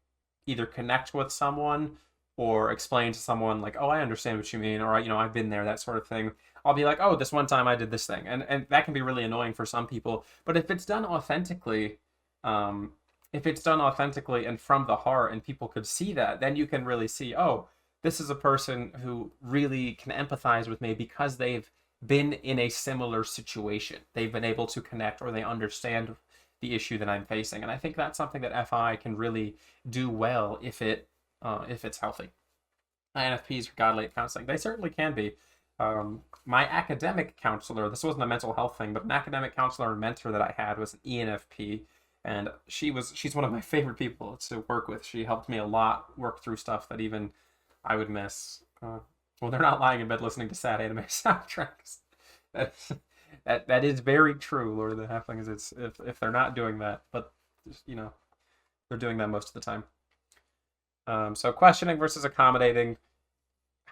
either connect with someone or explain to someone like, oh, I understand what you mean, or, you know, I've been there, that sort of thing. I'll be like, oh, this one time I did this thing. And that can be really annoying for some people. But if it's done authentically, and from the heart, and people could see that, then you can really see, oh, this is a person who really can empathize with me because they've been in a similar situation. They've been able to connect, or they understand the issue that I'm facing. And I think that's something that FI can really do well if it's healthy. INFPs are godly at counseling. They certainly can be. My academic counselor, this wasn't a mental health thing, but an academic counselor and mentor that I had was an ENFP, and she's one of my favorite people to work with. She helped me a lot work through stuff that even I would miss. Well, they're not lying in bed listening to sad anime soundtracks. That that is very true, Lord of the Halflings. It's if they're not doing that, but they're doing that most of the time. So questioning versus accommodating.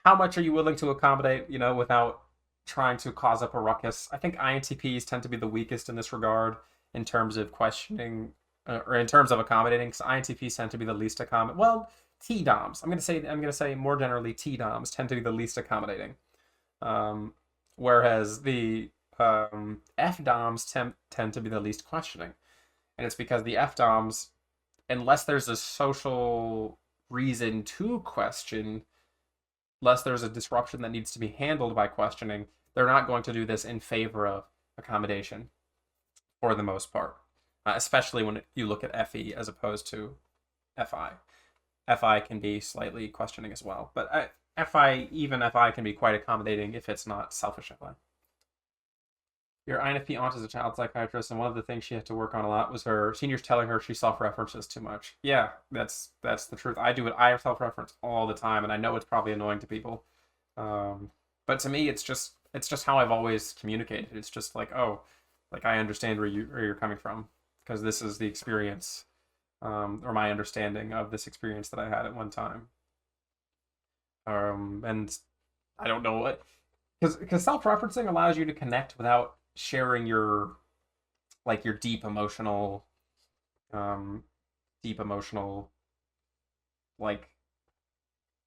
How much are you willing to accommodate? Without trying to cause up a ruckus. I think INTPs tend to be the weakest in this regard in terms of questioning or in terms of accommodating. Because INTPs tend to be the least accommodating. Well, T-DOMs. I'm gonna say more generally T-DOMs tend to be the least accommodating. Whereas the F-DOMs tend to be the least questioning. And it's because the F-DOMs, unless there's a social reason to question, unless there's a disruption that needs to be handled by questioning, they're not going to do this in favor of accommodation for the most part, especially when you look at FE as opposed to FI. FI can be slightly questioning as well, but even FI can be quite accommodating if it's not selfish FI. Your INFP aunt is a child psychiatrist, and one of the things she had to work on a lot was her seniors telling her she self-references too much. Yeah, that's the truth. I do it. I self-reference all the time, and I know it's probably annoying to people. But to me, it's just how I've always communicated. It's just like, oh, like I understand where you're coming from, because this is the experience, or my understanding of this experience that I had at one time. And I don't know what, because self-referencing allows you to connect without sharing your deep emotional like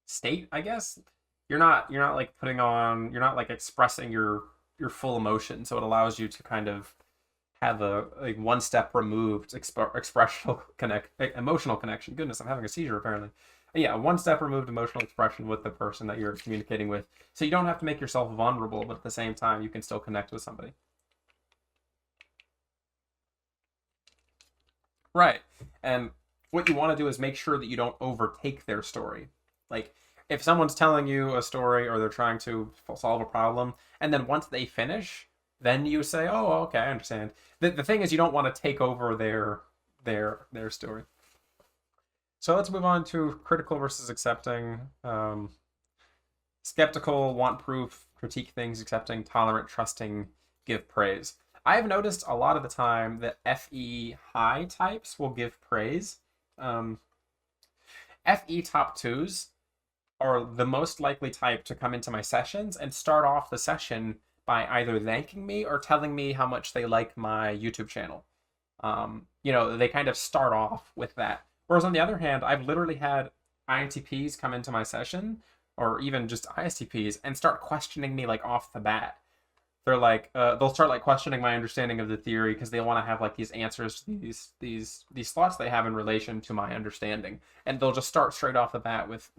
state, I guess. You're not like you're not like expressing your full emotion, so it allows you to kind of have a one step removed emotional connection. Goodness, I'm having a seizure apparently. Yeah, one step removed emotional expression with the person that you're communicating with, so you don't have to make yourself vulnerable, but at the same time you can still connect with somebody. Right. And what you want to do is make sure that you don't overtake their story. Like, if someone's telling you a story or they're trying to solve a problem, and then once they finish, then you say, "Oh, okay, I understand." The thing is, you don't want to take over their story. So let's move on to critical versus accepting. Skeptical, want proof, critique things, accepting, tolerant, trusting, give praise. I've noticed a lot of the time that FE high types will give praise. FE top twos are the most likely type to come into my sessions and start off the session by either thanking me or telling me how much they like my YouTube channel. They kind of start off with that. Whereas on the other hand, I've literally had INTPs come into my session, or even just ISTPs, and start questioning me like off the bat. They're like, they'll start like questioning my understanding of the theory because they want to have like these answers to these thoughts they have in relation to my understanding, and they'll just start straight off the bat with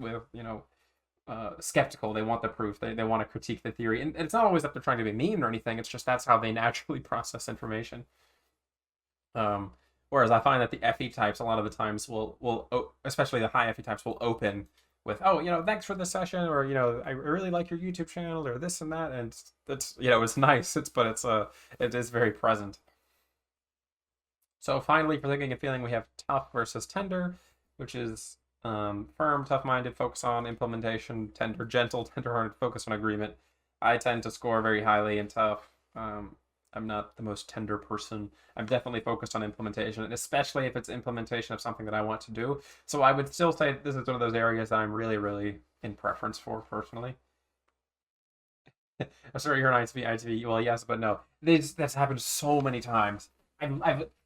skeptical. They want the proof. They want to critique the theory, and it's not always that they're trying to be mean or anything. It's just that's how they naturally process information. Whereas I find that the FE types a lot of the times will especially the high FE types will open with, oh, thanks for the session, or I really like your YouTube channel, or this and that, and it's it's nice. It is very present. So finally, for thinking and feeling, we have tough versus tender, which is firm, tough-minded, focus on implementation, tender, gentle, tender-hearted, focus on agreement. I tend to score very highly in tough. I'm not the most tender person. I'm definitely focused on implementation, and especially if it's implementation of something that I want to do. So I would still say this is one of those areas that I'm really, really in preference for personally. I'm sorry, you're an ITV. Well, yes, but no. That's happened so many times.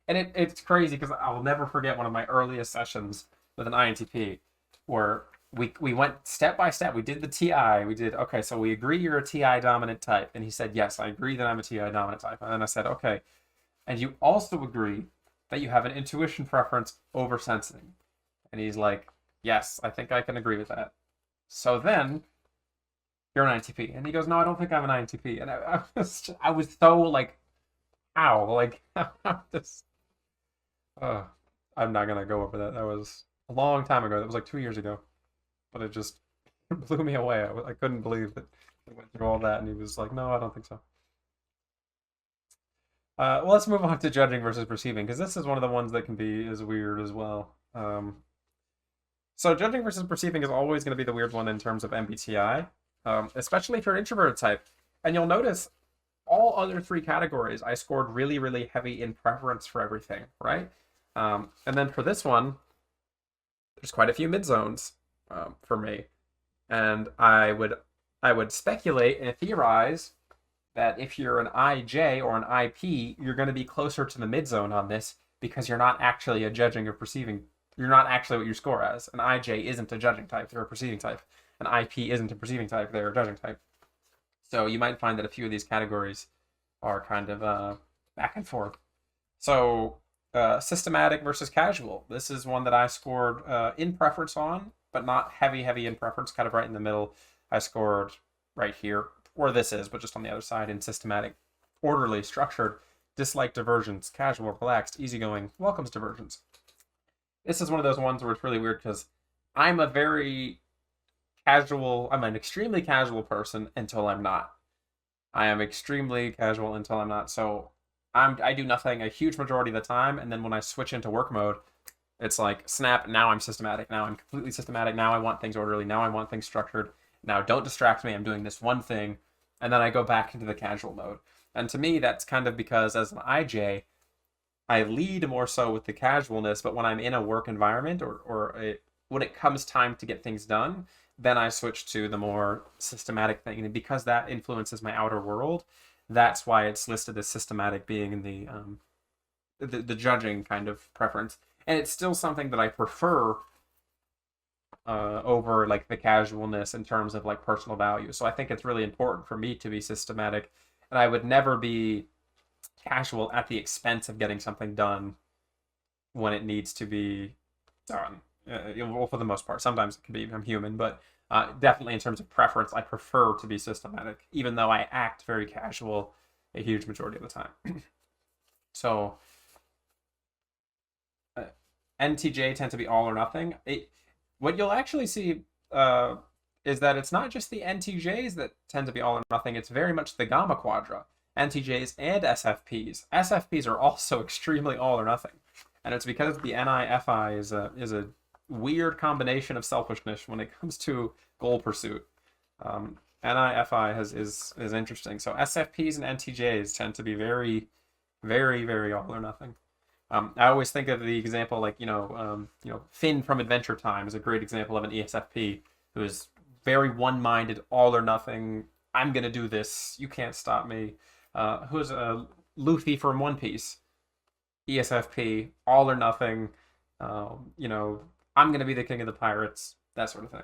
It's crazy because I'll never forget one of my earliest sessions with an INTP where we went step by step. We did the TI. Okay, so we agree you're a TI dominant type. And he said, yes, I agree that I'm a TI dominant type. And then I said, okay, and you also agree that you have an intuition preference over sensing. And he's like, yes, I think I can agree with that. So then, you're an INTP. And he goes, no, I don't think I'm an INTP. And I was so like, ow, like, this. I'm not going to go over that. That was a long time ago. That was like 2 years ago. But it just blew me away. I couldn't believe that he went through all that, and he was like, no, I don't think so. Well, let's move on to judging versus perceiving, because this is one of the ones that can be as weird as well. So judging versus perceiving is always going to be the weird one in terms of MBTI, especially if you're an introverted type. And you'll notice all other three categories, I scored really, really heavy in preference for everything, right? And then for this one, there's quite a few mid zones for me, and I would speculate and theorize that if you're an IJ or an IP, you're going to be closer to the mid zone on this because you're not actually a judging or perceiving. You're not actually what you score as. An IJ isn't a judging type; they're a perceiving type. An IP isn't a perceiving type; they're a judging type. So you might find that a few of these categories are kind of back and forth. So systematic versus casual. This is one that I scored in preference on, but not heavy in preference, kind of right in the middle. I scored right here, or this is, but just on the other side in systematic, orderly, structured, dislike diversions, casual, relaxed, easygoing, welcomes diversions. This is one of those ones where it's really weird because I'm a very I'm an extremely casual person until I'm not. I am extremely casual until I'm not. So I do nothing a huge majority of the time, and then when I switch into work mode, it's like snap. Now I'm systematic. Now I'm completely systematic. Now I want things orderly. Now I want things structured. Now don't distract me. I'm doing this one thing, and then I go back into the casual mode. And to me, that's kind of because as an IJ, I lead more so with the casualness, but when I'm in a work environment when it comes time to get things done, then I switch to the more systematic thing. And because that influences my outer world, that's why it's listed as systematic being in the judging kind of preference. And it's still something that I prefer over like the casualness in terms of like personal value. So I think it's really important for me to be systematic, and I would never be casual at the expense of getting something done when it needs to be done. Well, for the most part, sometimes it can be I'm human, but definitely in terms of preference, I prefer to be systematic, even though I act very casual a huge majority of the time. So NTJ tend to be all or nothing. What you'll actually see is that it's not just the NTJs that tend to be all or nothing. It's very much the Gamma Quadra. NTJs and SFPs. SFPs are also extremely all or nothing, and it's because the NIFI is a weird combination of selfishness when it comes to goal pursuit. NIFI is interesting. So SFPs and NTJs tend to be very, very, very all or nothing. I always think of the example like Finn from Adventure Time is a great example of an ESFP who is very one-minded, all or nothing. I'm gonna do this. You can't stop me. Who's Luffy from One Piece? ESFP, all or nothing. I'm gonna be the king of the pirates. That sort of thing.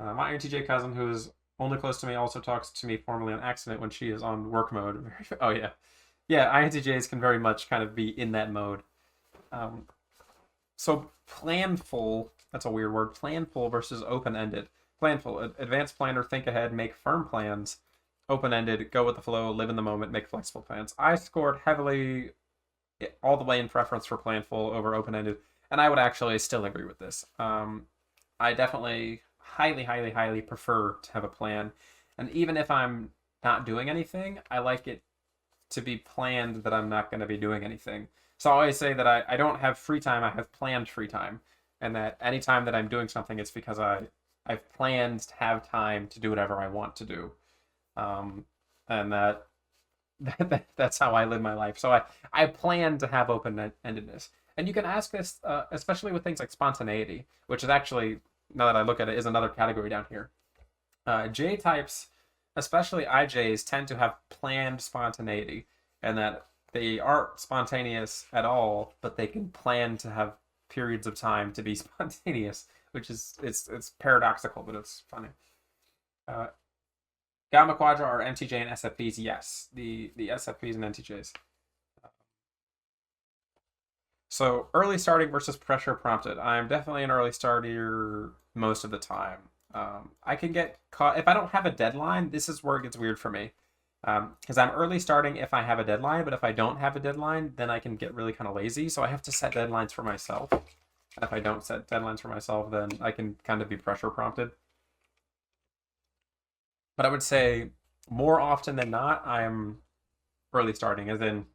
My INTJ cousin, who is only close to me, also talks to me formally on accident when she is on work mode. Oh yeah, yeah. INTJs can very much kind of be in that mode. So planful. That's a weird word. Planful versus open-ended. Planful, advanced planner, think ahead, make firm plans. Open-ended, go with the flow, live in the moment, make flexible plans. I scored heavily all the way in preference for planful over open-ended, and I would actually still agree with this. I definitely highly prefer to have a plan, and even if I'm not doing anything, I like it to be planned that I'm not going to be doing anything. So I always say that I don't have free time, I have planned free time, and that anytime that I'm doing something, it's because I've planned to have time to do whatever I want to do. And that's how I live my life. So I plan to have open-endedness. And you can ask this, especially with things like spontaneity, which is actually, now that I look at it, is another category down here. J types, especially IJs, tend to have planned spontaneity, and that they aren't spontaneous at all, but they can plan to have periods of time to be spontaneous, which is it's paradoxical, but it's funny. Gamma Quadra are NTJ and SFPs? Yes, the SFPs and NTJs. So early starting versus pressure prompted. I'm definitely an early starter most of the time. I can get caught if I don't have a deadline. This is where it gets weird for me, because I'm early starting if I have a deadline, but if I don't have a deadline, then I can get really kind of lazy. So I have to set deadlines for myself. If I don't set deadlines for myself, then I can kind of be pressure prompted. But I would say more often than not, I'm early starting, as in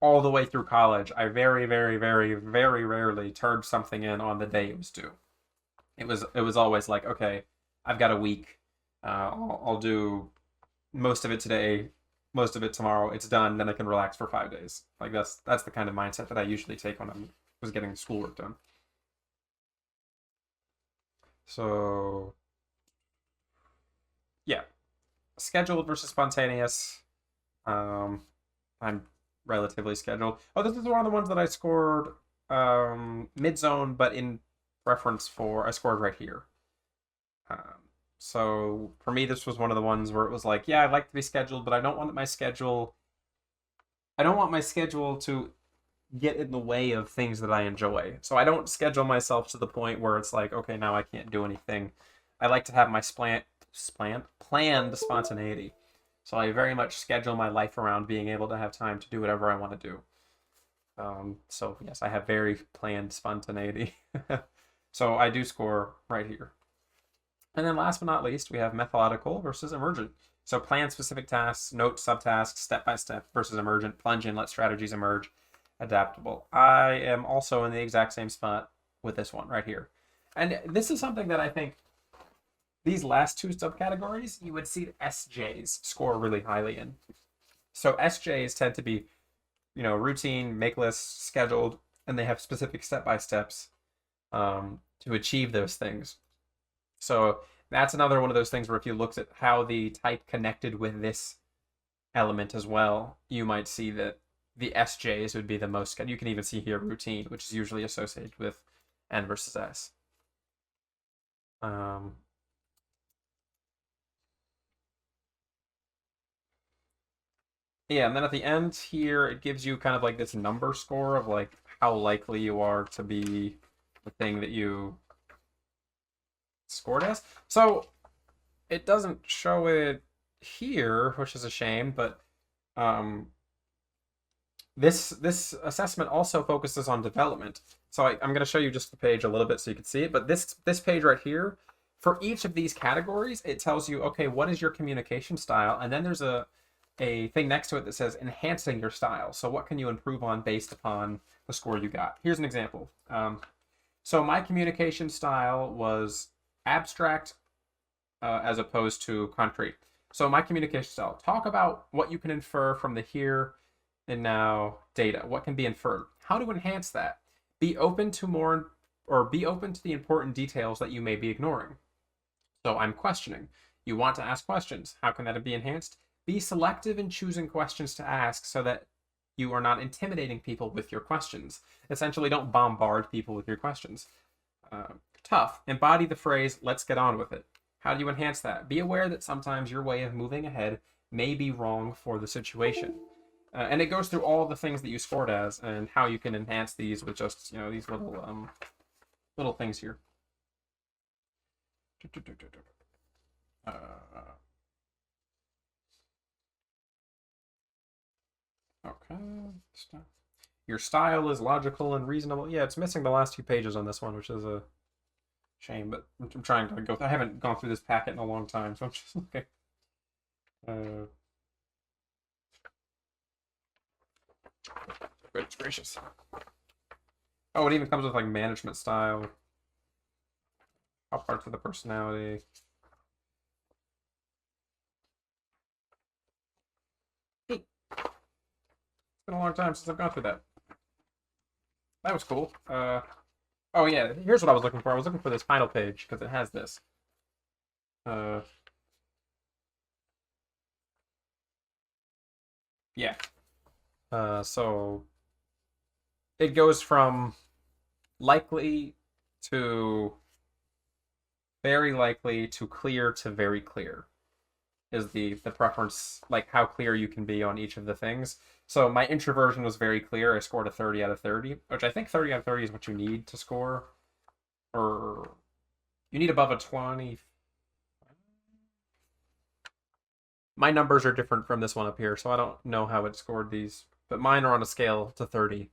all the way through college, I very, very, very, very rarely turned something in on the day it was due. It was always like, okay, I've got a week. I'll do most of it today, most of it tomorrow. It's done. Then I can relax for 5 days. Like that's the kind of mindset that I usually take when I was getting schoolwork done. So yeah, scheduled versus spontaneous. I'm relatively scheduled. Oh, this is one of the ones that I scored mid zone, but in reference for I scored right here. So for me, this was one of the ones where it was like, yeah, I'd like to be scheduled, but I don't want my schedule. I don't want my schedule to get in the way of things that I enjoy. So I don't schedule myself to the point where it's like, okay, now I can't do anything. I like to have my planned spontaneity. So I very much schedule my life around being able to have time to do whatever I want to do. So yes, I have very planned spontaneity. So I do score right here. And then last but not least, we have methodical versus emergent. So plan specific tasks, note subtasks, step by step versus emergent, plunge in, let strategies emerge, adaptable. I am also in the exact same spot with this one right here. And this is something that I think these last two subcategories, you would see the SJs score really highly in. So SJs tend to be, routine, make lists, scheduled, and they have specific step-by-steps to achieve those things. So that's another one of those things where if you looked at how the type connected with this element as well, you might see that the SJs would be the most. You can even see here routine, which is usually associated with N versus S. Yeah, and then at the end here, it gives you kind of like this number score of like how likely you are to be the thing that you scored as. So it doesn't show it here, which is a shame, but this assessment also focuses on development. So I'm going to show you just the page a little bit so you can see it, but this page right here, for each of these categories, it tells you, okay, what is your communication style? And then there's a thing next to it that says enhancing your style. So what can you improve on based upon the score you got? Here's an example. So my communication style was abstract as opposed to concrete. So my communication style, talk about what you can infer from the here and now data. What can be inferred? How to enhance that? Be open to the important details that you may be ignoring. So I'm questioning. You want to ask questions. How can that be enhanced? Be selective in choosing questions to ask so that you are not intimidating people with your questions. Essentially, don't bombard people with your questions. Tough. Embody the phrase, let's get on with it. How do you enhance that? Be aware that sometimes your way of moving ahead may be wrong for the situation. And it goes through all the things that you scored as and how you can enhance these with just, these little things here. Okay. Your style is logical and reasonable. Yeah, it's missing the last 2 pages on this one, which is a shame, but I'm trying to go. I haven't gone through this packet in a long time, so I'm just looking. Goodness gracious. Oh, it even comes with like management style, all parts of the personality. Hey, it's been a long time since I've gone through that. That was cool. Oh yeah, here's what I was looking for. I was looking for this final page because it has this. Yeah. So it goes from likely to very likely to clear to very clear is the preference, like how clear you can be on each of the things. So my introversion was very clear. I scored a 30 out of 30, which I think 30 out of 30 is what you need to score. Or you need above a 20. My numbers are different from this one up here, so I don't know how it scored these. But mine are on a scale to 30.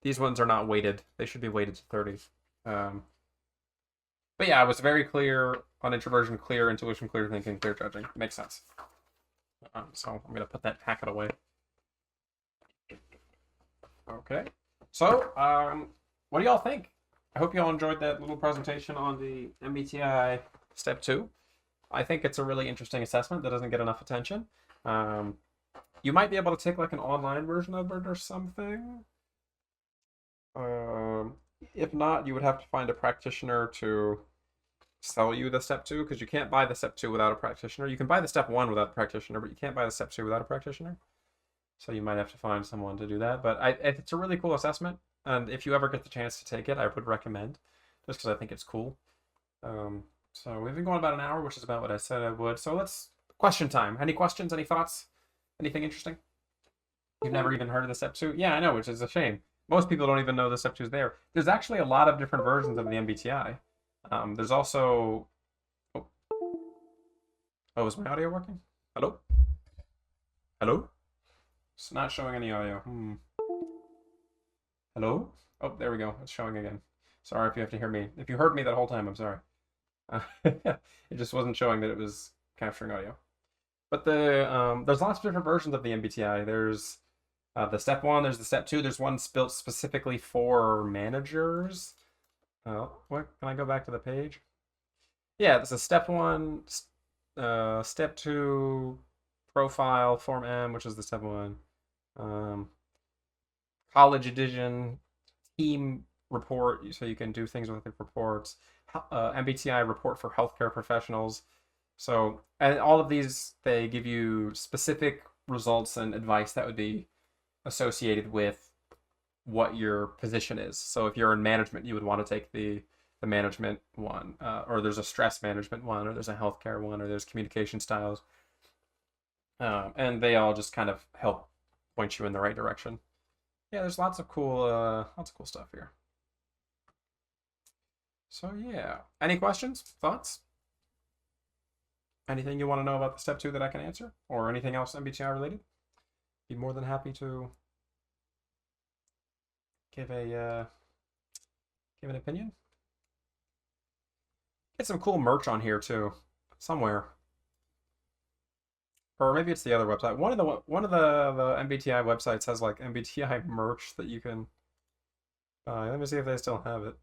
These ones are not weighted. They should be weighted to 30. But yeah, I was very clear on introversion, clear intuition, clear thinking, clear judging. Makes sense. So I'm going to put that packet away. Okay. So, what do y'all think? I hope y'all enjoyed that little presentation on the MBTI Step 2. I think it's a really interesting assessment that doesn't get enough attention. You might be able to take like an online version of it or something. If not, you would have to find a practitioner to sell you the Step 2 because you can't buy the Step 2 without a practitioner. You can buy the Step 1 without a practitioner, but you can't buy the Step 2 without a practitioner. So you might have to find someone to do that. But it's a really cool assessment. And if you ever get the chance to take it, I would recommend, just because I think it's cool. So we've been going about an hour, which is about what I said I would. So question time. Any questions? Any thoughts? Anything interesting? You've never even heard of the Step 2? Yeah, I know, which is a shame. Most people don't even know the Step 2 is there. There's actually a lot of different versions of the MBTI. There's also... Oh, is my audio working? Hello? Hello? It's not showing any audio. Hello? Oh, there we go. It's showing again. Sorry if you have to hear me. If you heard me that whole time, I'm sorry. It just wasn't showing that it was capturing audio. But there's lots of different versions of the MBTI. There's the Step 1, there's the Step 2. There's one built specifically for managers. What? Can I go back to the page? Yeah, there's a Step 1, Step 2, profile, Form M, which is the Step 1. College edition, team report, so you can do things with the reports. MBTI report for healthcare professionals. So, and all of these, they give you specific results and advice that would be associated with what your position is. So if you're in management, you would want to take the management one, or there's a stress management one, or there's a healthcare one, or there's communication styles. And they all just kind of help point you in the right direction. Yeah, there's lots of cool stuff here. So yeah, any questions, thoughts? Anything you want to know about the Step 2 that I can answer, or anything else MBTI related? Be more than happy to give an opinion. Get some cool merch on here too, somewhere. Or maybe it's the other website. One of the MBTI websites has like MBTI merch that you can buy. Let me see if they still have it.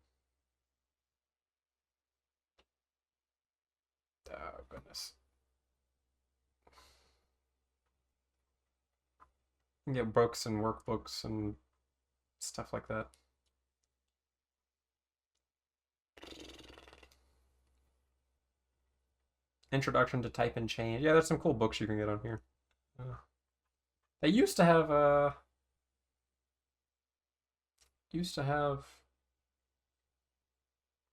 Oh goodness. You can get books and workbooks and stuff like that. Introduction to Type and Change. Yeah, there's some cool books you can get on here. They used to have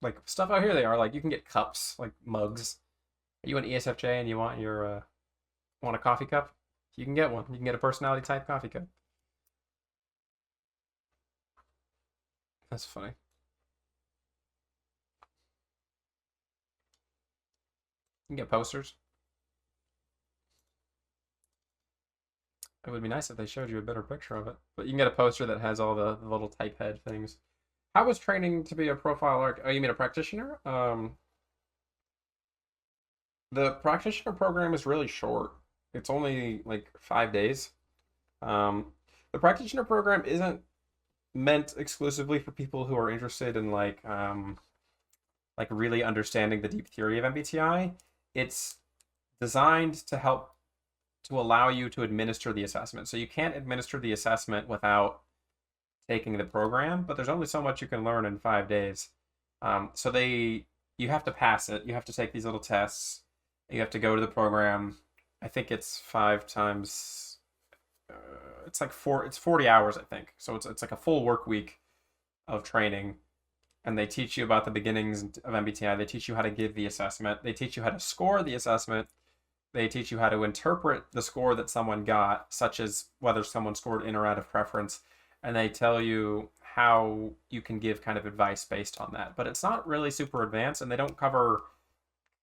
like stuff out here. They are like you can get cups, like mugs. Are you an ESFJ and you want your want a coffee cup? You can get one. You can get a personality type coffee cup. That's funny. You can get posters. It would be nice if they showed you a better picture of it. But you can get a poster that has all the little type head things. How was training to be a profile arc? Oh, you mean a practitioner? The practitioner program is really short. It's only like 5 days. The practitioner program isn't meant exclusively for people who are interested in like really understanding the deep theory of MBTI. It's designed to help to allow you to administer the assessment. So you can't administer the assessment without taking the program, but there's only so much you can learn in 5 days. So you have to pass it. You have to take these little tests. You have to go to the program. I think it's 5 times. It's like it's 40 hours, I think. So it's like a full work week of training, and they teach you about the beginnings of MBTI. They teach you how to give the assessment. They teach you how to score the assessment. They teach you how to interpret the score that someone got, such as whether someone scored in or out of preference, and they tell you how you can give kind of advice based on that. But it's not really super advanced, and they don't cover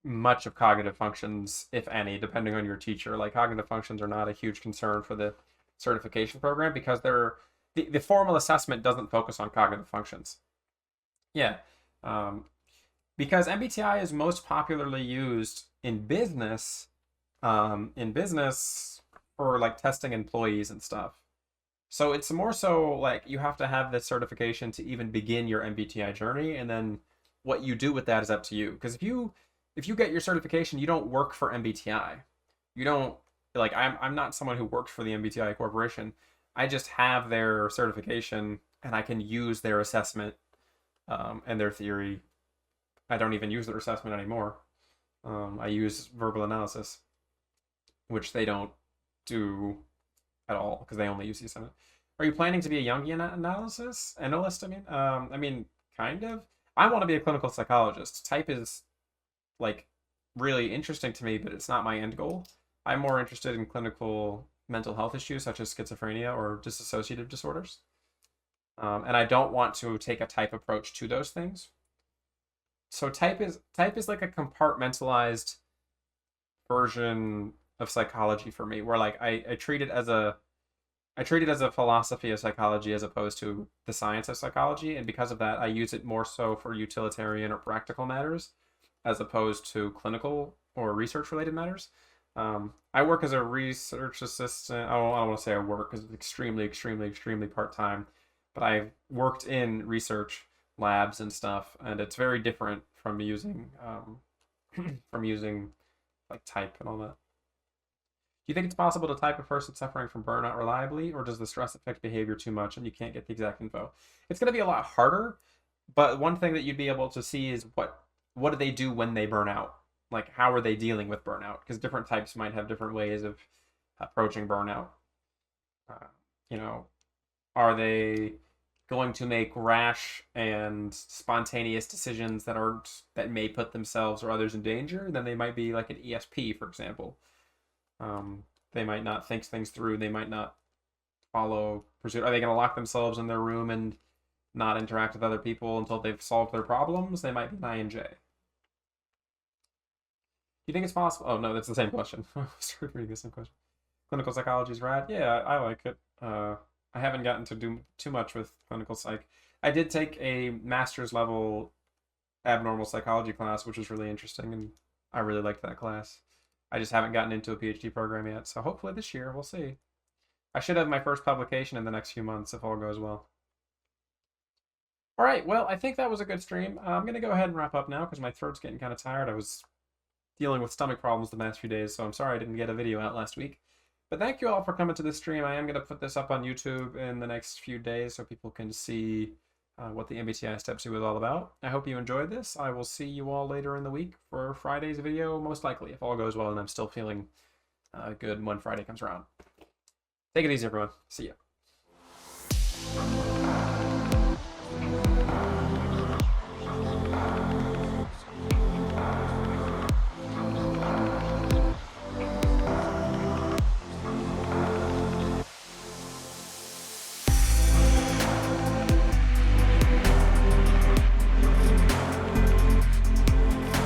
much of cognitive functions, if any, depending on your teacher. Like cognitive functions are not a huge concern for the certification program because the formal assessment doesn't focus on cognitive functions. Yeah, because MBTI is most popularly used in business. In business, for like testing employees and stuff. So it's more so like you have to have this certification to even begin your MBTI journey, and then what you do with that is up to you. Because if you get your certification, you don't work for MBTI. You don't like I'm not someone who works for the MBTI Corporation. I just have their certification and I can use their assessment and their theory. I don't even use their assessment anymore. I use verbal analysis, which they don't do at all because they only use the assessment. Are you planning to be a Jungian analyst? I mean, kind of. I want to be a clinical psychologist. Type is like really interesting to me, but it's not my end goal. I'm more interested in clinical mental health issues such as schizophrenia or dissociative disorders. And I don't want to take a type approach to those things. So type is like a compartmentalized version of psychology for me, where like I treat it as a philosophy of psychology as opposed to the science of psychology, and because of that, I use it more so for utilitarian or practical matters as opposed to clinical or research related matters. I work as a research assistant. I don't want to say I work because it's extremely part time, but I've worked in research labs and stuff, and it's very different from using from using like type and all that. Do you think it's possible to type a person suffering from burnout reliably, or does the stress affect behavior too much and you can't get the exact info? It's going to be a lot harder, but one thing that you'd be able to see is what do they do when they burn out? Like, how are they dealing with burnout? Because different types might have different ways of approaching burnout. Uh, you know, are they going to make rash and spontaneous decisions that may put themselves or others in danger? Then they might be like an ESP, for example. They might not think things through. They might not follow pursuit. Are they going to lock themselves in their room and not interact with other people until they've solved their problems? They might be an INJ. Do you think it's possible? Oh no, that's the same question. I was reading the same question. Clinical psychology is rad. Yeah, I like it. I haven't gotten to do too much with clinical psych. I did take a master's level abnormal psychology class, which was really interesting, and I really liked that class. I just haven't gotten into a PhD program yet, so hopefully this year we'll see. I should have my first publication in the next few months if all goes well. All right, well, I think that was a good stream. I'm going to go ahead and wrap up now because my throat's getting kind of tired. I was dealing with stomach problems the last few days, so I'm sorry I didn't get a video out last week. But thank you all for coming to this stream. I am going to put this up on YouTube in the next few days so people can see what the MBTI Step 2 is all about. I hope you enjoyed this. I will see you all later in the week for Friday's video, most likely, if all goes well and I'm still feeling good when Friday comes around. Take it easy, everyone. See ya.